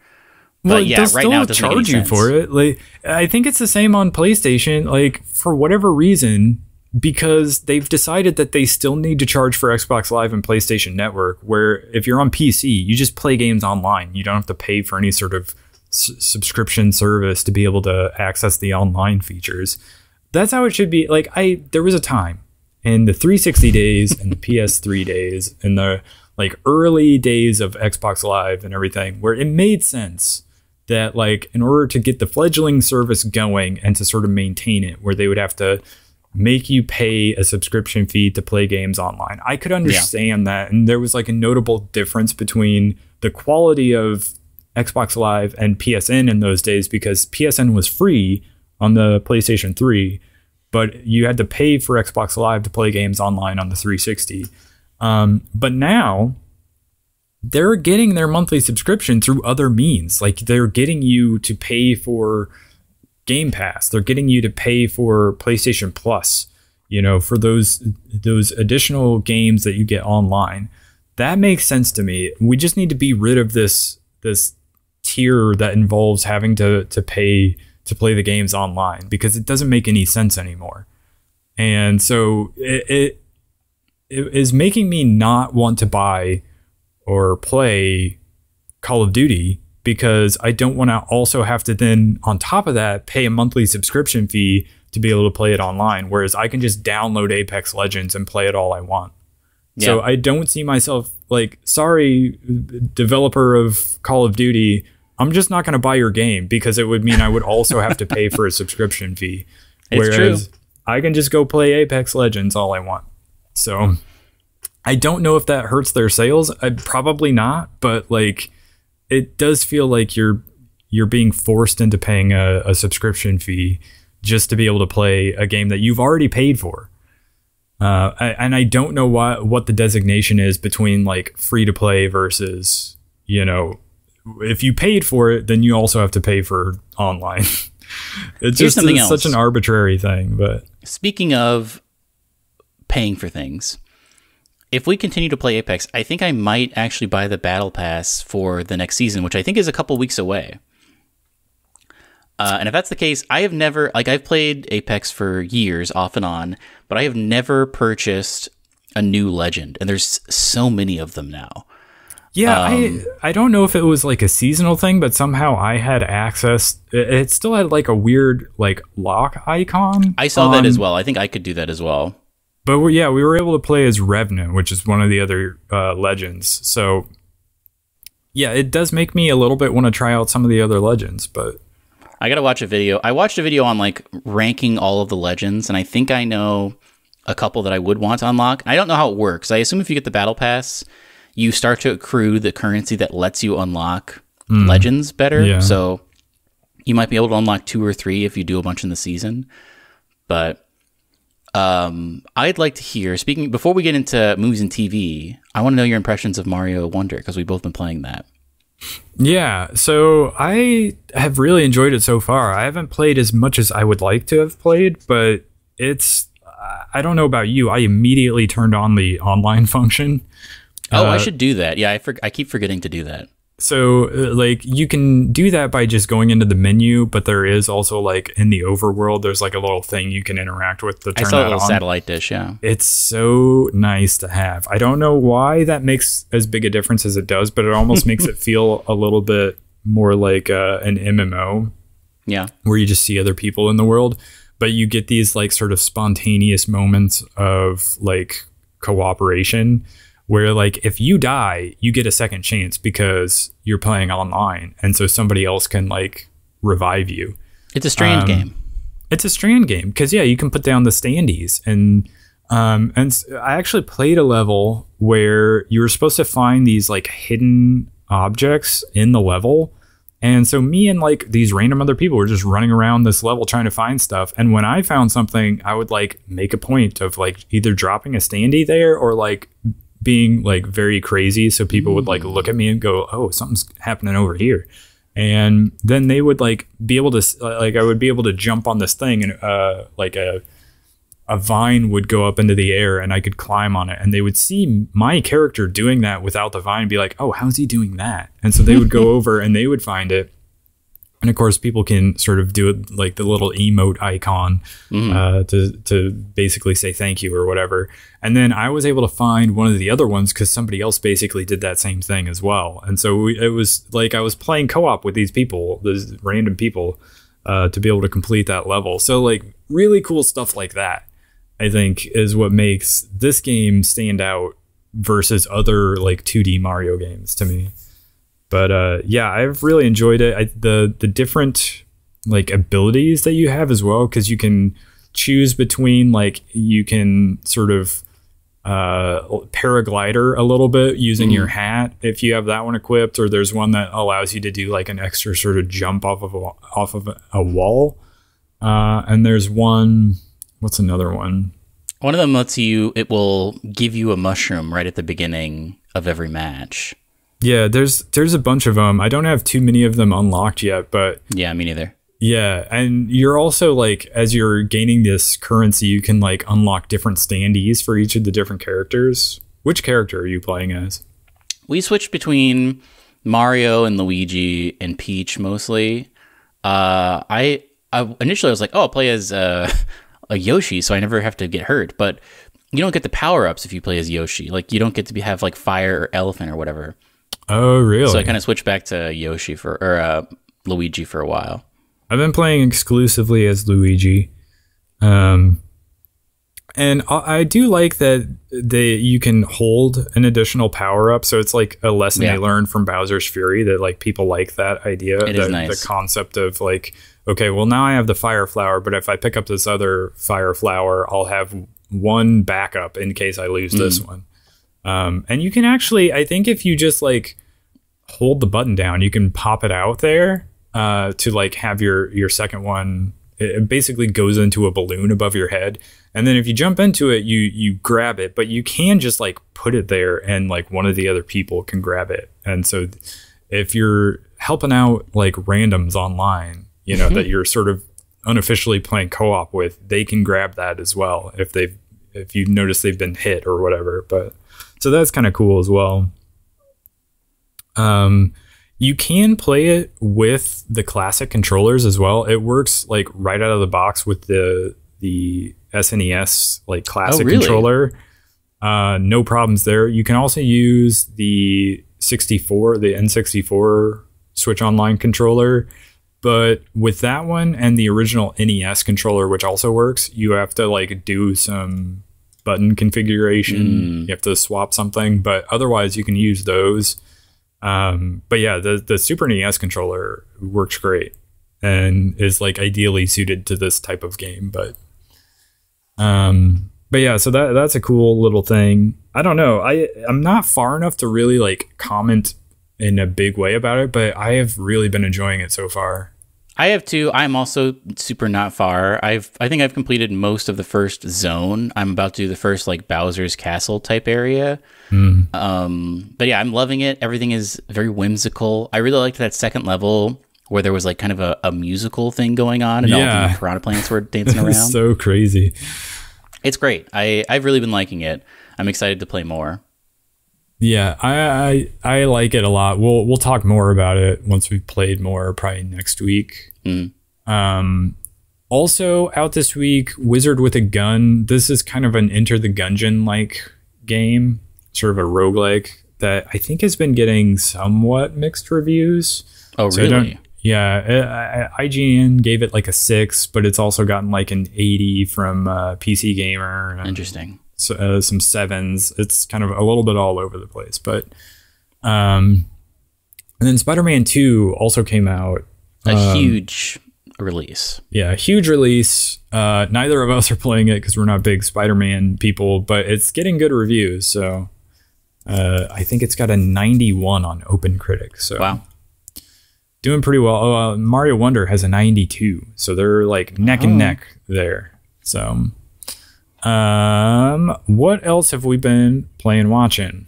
Well, yeah, right now it doesn't charge you for it. Like, I think it's the same on PlayStation. Like, for whatever reason, because they've decided that they still need to charge for Xbox Live and PlayStation Network, where if you're on PC, you just play games online. You don't have to pay for any sort of subscription service to be able to access the online features. That's how it should be. Like, there was a time in the 360 days and the PS3 days and the like early days of Xbox Live and everything where it made sense that like in order to get the fledgling service going and to sort of maintain it, where they would have to make you pay a subscription fee to play games online. I could understand that. And there was like a notable difference between the quality of Xbox Live and PSN in those days, because PSN was free on the PlayStation 3, but you had to pay for Xbox Live to play games online on the 360. But now they're getting their monthly subscription through other means. Like they're getting you to pay for Game Pass. They're getting you to pay for PlayStation Plus, you know, for those additional games that you get online. That makes sense to me. We just need to be rid of this tier that involves having to pay to play the games online, because it doesn't make any sense anymore. And so it is making me not want to buy or play Call of Duty, because I don't want to also have to then on top of that pay a monthly subscription fee to be able to play it online, whereas I can just download Apex Legends and play it all I want. Yeah. So I don't see myself like, sorry, developer of Call of Duty, I'm just not going to buy your game, because it would mean I would also have to pay for a subscription fee. Whereas I can just go play Apex Legends all I want. So I don't know if that hurts their sales. Probably not, but like it does feel like you're being forced into paying a subscription fee just to be able to play a game that you've already paid for. And I don't know what the designation is between like free to play versus, you know, if you paid for it, then you also have to pay for online. It's just such an arbitrary thing. But speaking of paying for things, if we continue to play Apex, I think I might actually buy the Battle Pass for the next season, which I think is a couple weeks away. And if that's the case, I have never, like, I've played Apex for years off and on, but I have never purchased a new legend. And there's so many of them now. Yeah, I don't know if it was like a seasonal thing, but somehow I had access. It still had like a weird like lock icon. I saw that as well. I think I could do that as well. But we were able to play as Revenant, which is one of the other legends. So yeah, it does make me a little bit want to try out some of the other legends, but I got to watch a video. I watched a video on like ranking all of the legends, and I think I know a couple that I would want to unlock. I don't know how it works. I assume if you get the Battle Pass, you start to accrue the currency that lets you unlock legends better. Yeah. So you might be able to unlock 2 or 3 if you do a bunch in the season. But I'd like to hear, before we get into movies and TV, I want to know your impressions of Mario Wonder, because we've both been playing that. Yeah, so I have really enjoyed it so far. I haven't played as much as I would like to have played, but I don't know about you, I immediately turned on the online function. Oh, I should do that. Yeah, I keep forgetting to do that. So, like, you can do that by just going into the menu, but there is also, like, in the overworld, there's, like, a little thing you can interact with to turn that on. I saw a little satellite dish, yeah. It's so nice to have. I don't know why that makes as big a difference as it does, but it almost makes it feel a little bit more like an MMO. Yeah. Where you just see other people in the world, but you get these, like, sort of spontaneous moments of, like, cooperation, where like if you die, you get a second chance because you're playing online, and so somebody else can like revive you. It's a strand game. It's a strand game because you can put down the standees, and I actually played a level where you were supposed to find these like hidden objects in the level And so me and like these random other people were just running around this level trying to find stuff. And when I found something, I would like make a point of like either dropping a standee there or like being like very crazy. So people would like look at me and go, oh, something's happening over here. And then they would like be able to like I would be able to jump on this thing and like a vine would go up into the air and I could climb on it, and they would see my character doing that without the vine and be like, oh, how's he doing that? And so they would go over and they would find it. And of course, people can sort of do it like the little emote icon to basically say thank you or whatever. And then I was able to find one of the other ones because somebody else basically did that same thing as well. And so it was like I was playing co-op with these people, these random people, to be able to complete that level. So like really cool stuff like that, I think, is what makes this game stand out versus other like 2D Mario games to me. But yeah, I've really enjoyed it. The different like abilities that you have as well, because you can choose between like you can sort of paraglider a little bit using your hat if you have that one equipped, or there's one that allows you to do like an extra sort of jump off of a wall. And there's one. What's another one? One of them lets you. It will give you a mushroom right at the beginning of every match. Yeah, there's a bunch of them. I don't have too many of them unlocked yet, but yeah, me neither. Yeah, and you're also like, as you're gaining this currency, you can like unlock different standees for each of the different characters. Which character are you playing as? We switched between Mario and Luigi and Peach mostly. I initially I was like, oh, I'll play as a Yoshi, so I never have to get hurt. But you don't get the power-ups if you play as Yoshi. Like, you don't get to have like fire or elephant or whatever. Oh, really? So I kind of switched back to Luigi for a while. I've been playing exclusively as Luigi. And I do like that you can hold an additional power-up. So it's like a lesson they learned from Bowser's Fury, that like people like that idea. It is nice. The concept of like, okay, well now I have the fire flower, but if I pick up this other fire flower, I'll have one backup in case I lose this one. And you can actually, I think if you just like hold the button down, you can pop it out there to like have your second one. It basically goes into a balloon above your head. And then if you jump into it, you grab it, but you can just like put it there and like one of the other people can grab it. And so if you're helping out like randoms online, you know, that you're sort of unofficially playing co-op with, they can grab that as well if you notice they've been hit or whatever. But so that's kind of cool as well. You can play it with the classic controllers as well. It works like right out of the box with the SNES like classic controller. No problems there. You can also use the N64 Switch Online controller. But with that one and the original NES controller, which also works, you have to like do some button configuration. You have to swap something, but otherwise you can use those. But yeah, the Super NES controller works great and is like ideally suited to this type of game. But yeah, so that's a cool little thing. I don't know. I'm not far enough to really like comment in a big way about it, but I have really been enjoying it so far. I have too. I'm also super not far. I think I've completed most of the first zone. I'm about to do the first like Bowser's Castle type area. But yeah, I'm loving it. Everything is very whimsical. I really liked that second level where there was like kind of a musical thing going on and all the piranha plants were dancing around. So crazy. It's great. I've really been liking it. I'm excited to play more. Yeah, I like it a lot. We'll talk more about it once we've played more, probably next week. Also out this week, Wizard with a Gun. This is kind of an Enter the Gungeon like game, sort of a roguelike that I think has been getting somewhat mixed reviews. Oh, really? IGN gave it like a 6, but it's also gotten like an 80 from PC Gamer. Interesting. Some 7s. It's kind of a little bit all over the place, but and then Spider-Man 2 also came out. A huge release. Yeah, a huge release. Neither of us are playing it because we're not big Spider-Man people, but it's getting good reviews. So I think it's got a 91 on OpenCritic. So wow, doing pretty well. Mario Wonder has a 92, so they're like neck and neck there. So, what else have we been playing, watching?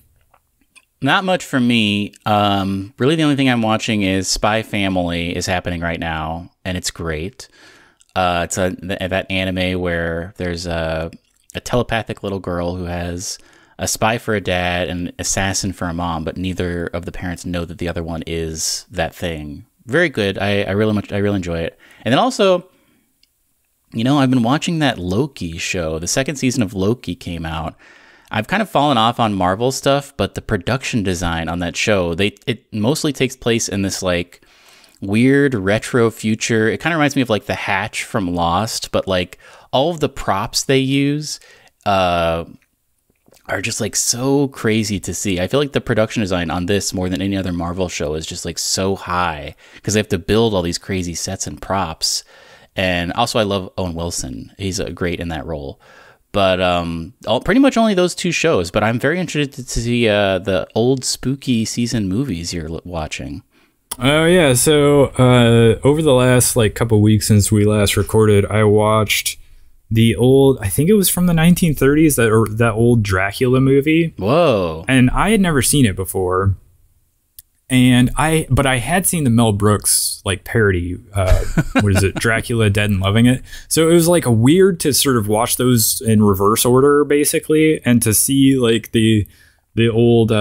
Not much for me. Really, the only thing I'm watching is Spy Family is happening right now, and it's great. It's that anime where there's a telepathic little girl who has a spy for a dad and an assassin for a mom, but neither of the parents know that the other one is that thing. Very good. I really enjoy it. And then also, I've been watching that Loki show. The second season of Loki came out. I've kind of fallen off on Marvel stuff, but the production design on that show, it mostly takes place in this like weird retro future. It kind of reminds me of like the Hatch from Lost, but like all of the props they use are just like so crazy to see. I feel like the production design on this more than any other Marvel show is just like so high because they have to build all these crazy sets and props. And also I love Owen Wilson. He's great in that role. But pretty much only those two shows. But I'm very interested to see the old spooky season movies you're watching. Oh, yeah. So over the last like couple weeks since we last recorded, I watched the old, I think it was from the 1930s, that old Dracula movie. Whoa. And I had never seen it before. But I had seen the Mel Brooks like parody, what is it, Dracula Dead and Loving It. So it was like a weird to sort of watch those in reverse order, basically, and to see like the old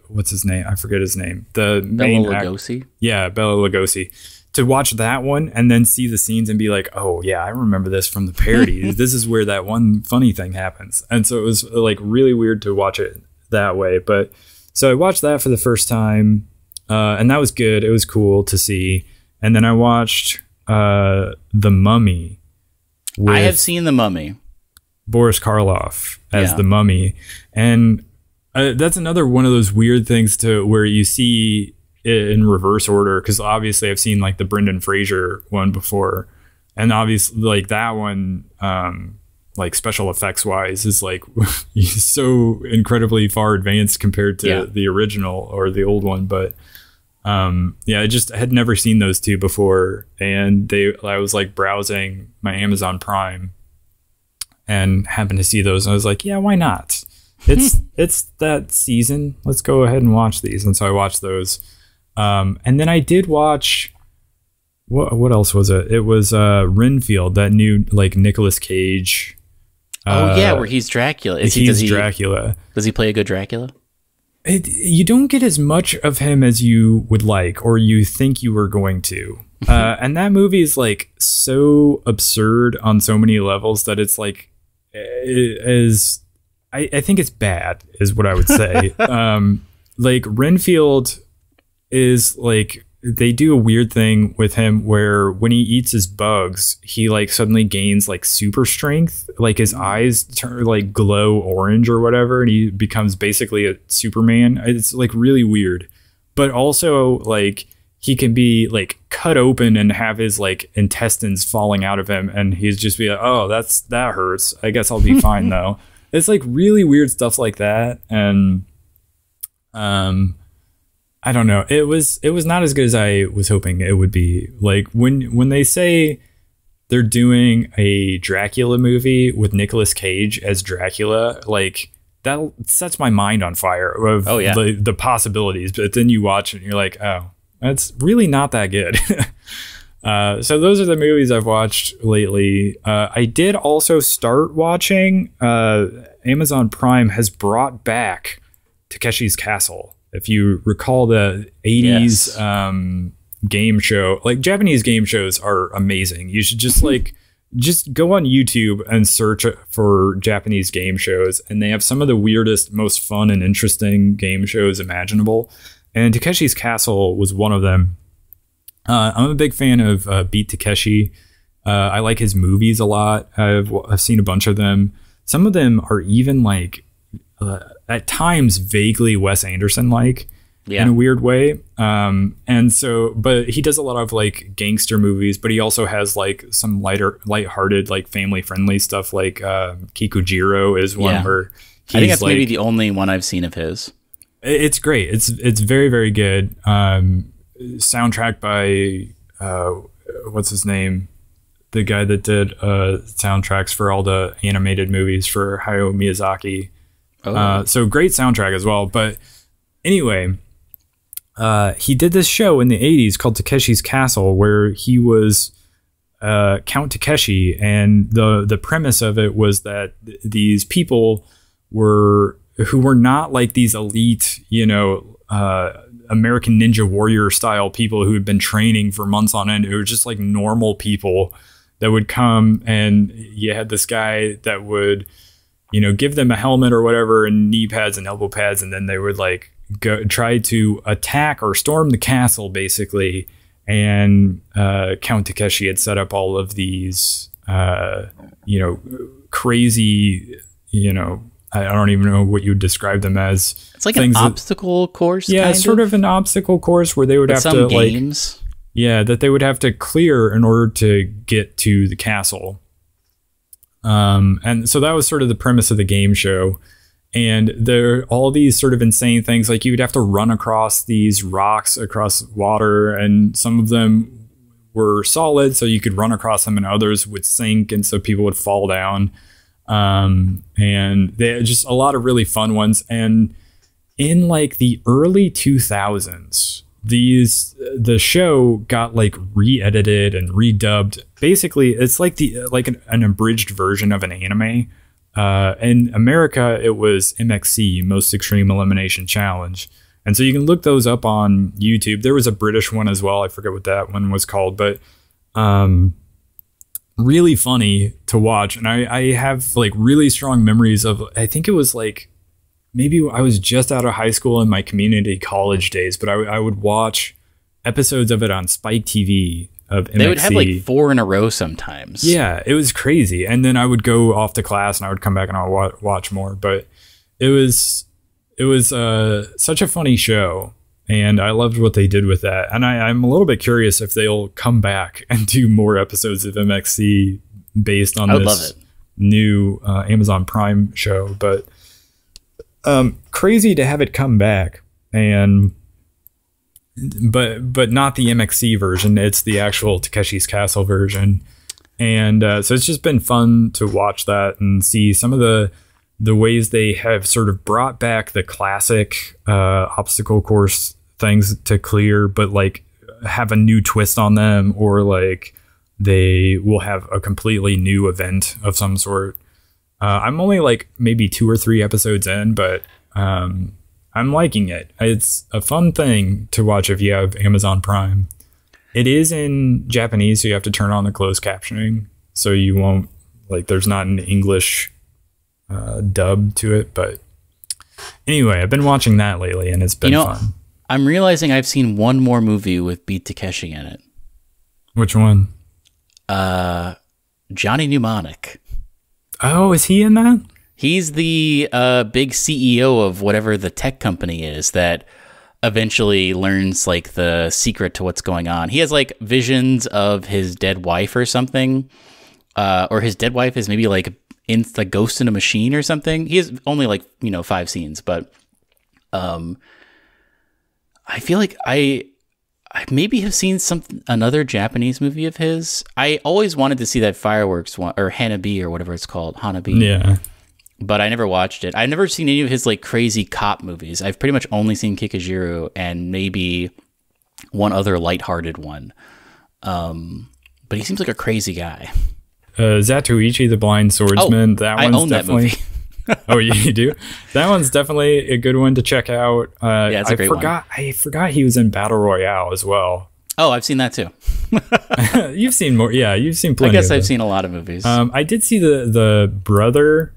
what's his name? I forget his name. The main Bela Lugosi. Yeah, Bela Lugosi. To watch that one and then see the scenes and be like, oh yeah, I remember this from the parody. This is where that one funny thing happens. And so it was like really weird to watch it that way. But so I watched that for the first time. And that was good. It was cool to see. And then I watched The Mummy. I have seen The Mummy. Boris Karloff as the Mummy. And that's another one of those weird things to where you see it in reverse order. Because obviously I've seen like the Brendan Fraser one before. And obviously like that one, like special effects wise, is like so incredibly far advanced compared to the original or the old one. But I just had never seen those two before, and I was like browsing my Amazon Prime and happened to see those, and I was like, yeah, why not? It's that season. Let's go ahead and watch these. And so I watched those. And then I did watch what else was it? It was Renfield, that new like Nicolas Cage. Where he's Dracula. He's Dracula. Does he play a good Dracula? You don't get as much of him as you would like, or you think you were going to. And that movie is like so absurd on so many levels that it's like, I think it's bad, is what I would say. Like Renfield is like, they do a weird thing with him where when he eats his bugs, he like suddenly gains like super strength, like his eyes turn like glow orange or whatever, and he becomes basically a Superman. It's like really weird, but also like he can be like cut open and have his like intestines falling out of him, and he's just be like, oh, that hurts, I guess I'll be fine though. It's like really weird stuff like that. And I don't know. It was not as good as I was hoping it would be. Like when they say they're doing a Dracula movie with Nicolas Cage as Dracula, like that sets my mind on fire of the possibilities. But then you watch it and you're like, oh, that's really not that good. So those are the movies I've watched lately. I did also start watching, Amazon Prime has brought back Takeshi's Castle. If you recall the 80s game show, like Japanese game shows are amazing. You should just just go on YouTube and search for Japanese game shows. And they have some of the weirdest, most fun and interesting game shows imaginable. And Takeshi's Castle was one of them. I'm a big fan of Beat Takeshi. I like his movies a lot. I've seen a bunch of them. Some of them are even like at times vaguely Wes Anderson like in a weird way. And so, but he does a lot of like gangster movies, but he also has like some lighthearted, like family friendly stuff. Like Kikujiro is one where I think that's like, maybe the only one I've seen of his. It's great. It's very, very good. soundtrack by what's his name? The guy that did soundtracks for all the animated movies for Hayao Miyazaki. Oh. So great soundtrack as well. But anyway, he did this show in the 80s called Takeshi's Castle, where he was Count Takeshi, and the premise of it was that these people who were not like these elite, American Ninja Warrior style people who had been training for months on end. It was just like normal people that would come, and you had this guy that would, give them a helmet or whatever and knee pads and elbow pads, and then they would like go try to attack or storm the castle basically. And Count Takeshi had set up all of these, crazy, I don't even know what you would describe them as. It's like an obstacle course. Yeah, sort of an obstacle course where they would have to games. That they would have to clear in order to get to the castle. And so that was sort of the premise of the game show. And there are all these sort of insane things, like you would have to run across these rocks across water, and some of them were solid, so you could run across them, and others would sink, and so people would fall down. And they had just a lot of really fun ones. And in like the early 2000s, the show got like re-edited and redubbed. Basically, it's like an abridged version of an anime. In America, it was MXC, Most Extreme Elimination Challenge. And so you can look those up on YouTube. There was a British one as well. I forget what that one was called, but really funny to watch. And I have like really strong memories of, I think it was like, maybe I was just out of high school in my community college days, but I would watch episodes of it on Spike TV of MXC. They would have like 4 in a row sometimes. Yeah, it was crazy. And then I would go off to class and I would come back and I would watch more. But it was such a funny show, and I loved what they did with that. And I'm a little bit curious if they'll come back and do more episodes of MXC based on this new Amazon Prime show. But crazy to have it come back, and but not the MXC version. It's the actual Takeshi's Castle version. And so it's just been fun to watch that and see some of the ways they have sort of brought back the classic obstacle course things to clear, but like have a new twist on them, or like they will have a completely new event of some sort. I'm only like maybe 2 or 3 episodes in, but I'm liking it. It's a fun thing to watch if you have Amazon Prime. It is in Japanese, so you have to turn on the closed captioning, so you won't, like, there's not an English dub to it. But anyway, I've been watching that lately, and it's been fun. I'm realizing I've seen one more movie with Beat Takeshi in it. Which one? Johnny Mnemonic. Oh, is he in that? He's the big CEO of whatever the tech company is that eventually learns like the secret to what's going on. He has like visions of his dead wife or something, or his dead wife is maybe like in the ghost in a machine or something. He has only like 5 scenes, but I feel like I maybe have seen another Japanese movie of his. I always wanted to see that fireworks one, or Hanabi or whatever it's called, Hanabi. Yeah. But I never watched it. I've never seen any of his like crazy cop movies. I've pretty much only seen Kikujiro and maybe one other lighthearted one. But he seems like a crazy guy. Zatoichi the Blind Swordsman. I own definitely that movie. Oh, you do? That one's definitely a good one to check out. Yeah, it's a great one. I forgot he was in Battle Royale as well. Oh, I've seen that too. You've seen more. Yeah, you've seen plenty. I guess I've seen a lot of movies. I did see the brother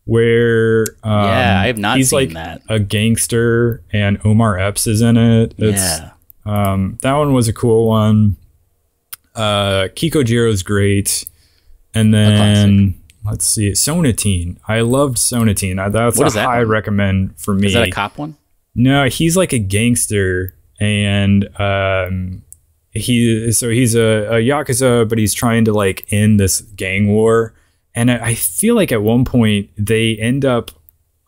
where I have not he's seen like that. A gangster and Omar Epps is in it. That one was a cool one. Kikojiro's great. And then let's see, Sonatine. I loved Sonatine. That's a high recommend for me. Is that a cop one? No, he's like a gangster, and he's a Yakuza, but he's trying to like end this gang war. And I feel like at one point they end up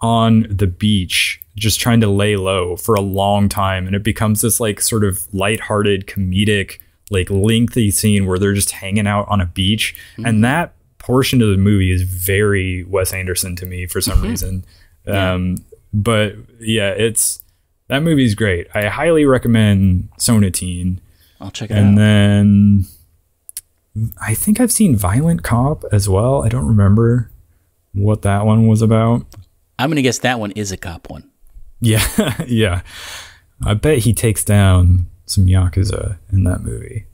on the beach just trying to lay low for a long time, and it becomes this like sort of lighthearted comedic like lengthy scene where they're just hanging out on a beach. And that portion of the movie is very Wes Anderson to me for some reason. But yeah, that movie's great. I highly recommend Sonatine. I'll check it out. And then I think I've seen Violent Cop as well. I don't remember what that one was about. I'm going to guess that one is a cop one. Yeah. Yeah. I bet he takes down some Yakuza in that movie.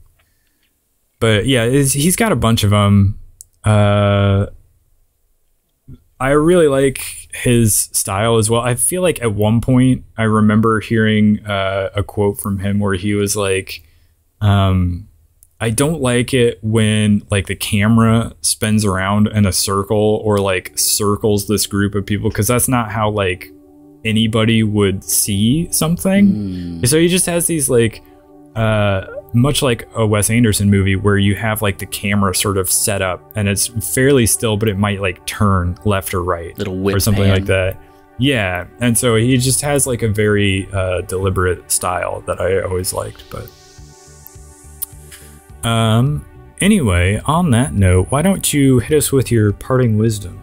But yeah, he's got a bunch of them. I really like his style as well. I feel like at one point I remember hearing a quote from him where he was like, I don't like it when like the camera spins around in a circle or like circles this group of people, because that's not how like anybody would see something. So he just has these like much like a Wes Anderson movie where you have like the camera sort of set up and it's fairly still, but it might like turn left or right, little whip or something pan. like that. Yeah, and so he just has like a very deliberate style that I always liked. But anyway, on that note, why don't you hit us with your parting wisdom?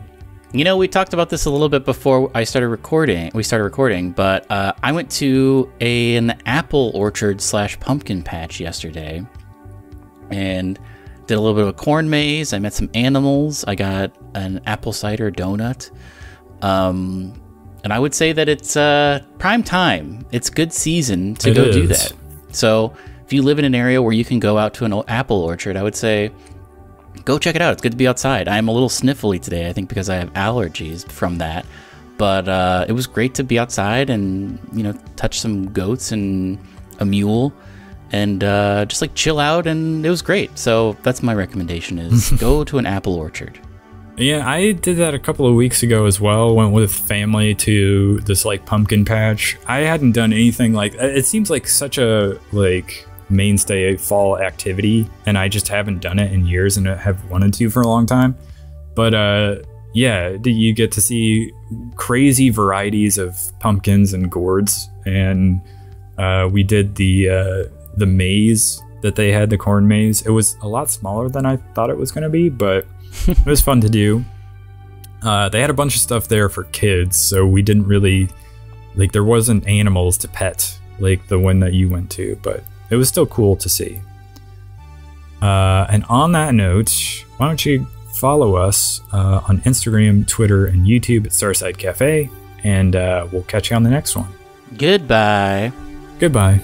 You know, we talked about this a little bit before we started recording, but I went to an apple orchard / pumpkin patch yesterday and did a little bit of a corn maze. I met some animals. I got an apple cider donut. And I would say that it's prime time. It's good season to go do that. So if you live in an area where you can go out to an apple orchard, I would say go check it out. It's good to be outside. I'm a little sniffly today, I think, because I have allergies from that. But it was great to be outside and, you know, touch some goats and a mule and just like chill out. And it was great. So that's my recommendation is go to an apple orchard. Yeah, I did that a couple of weeks ago as well. Went with family to this like pumpkin patch. I hadn't done anything like it. Seems like such a like mainstay fall activity, and I just haven't done it in years and have wanted to for a long time. But yeah, you get to see crazy varieties of pumpkins and gourds, and we did the maze that they had, the corn maze. It was a lot smaller than I thought it was going to be, but it was fun to do. They had a bunch of stuff there for kids, so we didn't really like, there wasn't animals to pet like the one that you went to, but it was still cool to see. And on that note, why don't you follow us on Instagram, Twitter, and YouTube at Starside Cafe, and we'll catch you on the next one. Goodbye. Goodbye.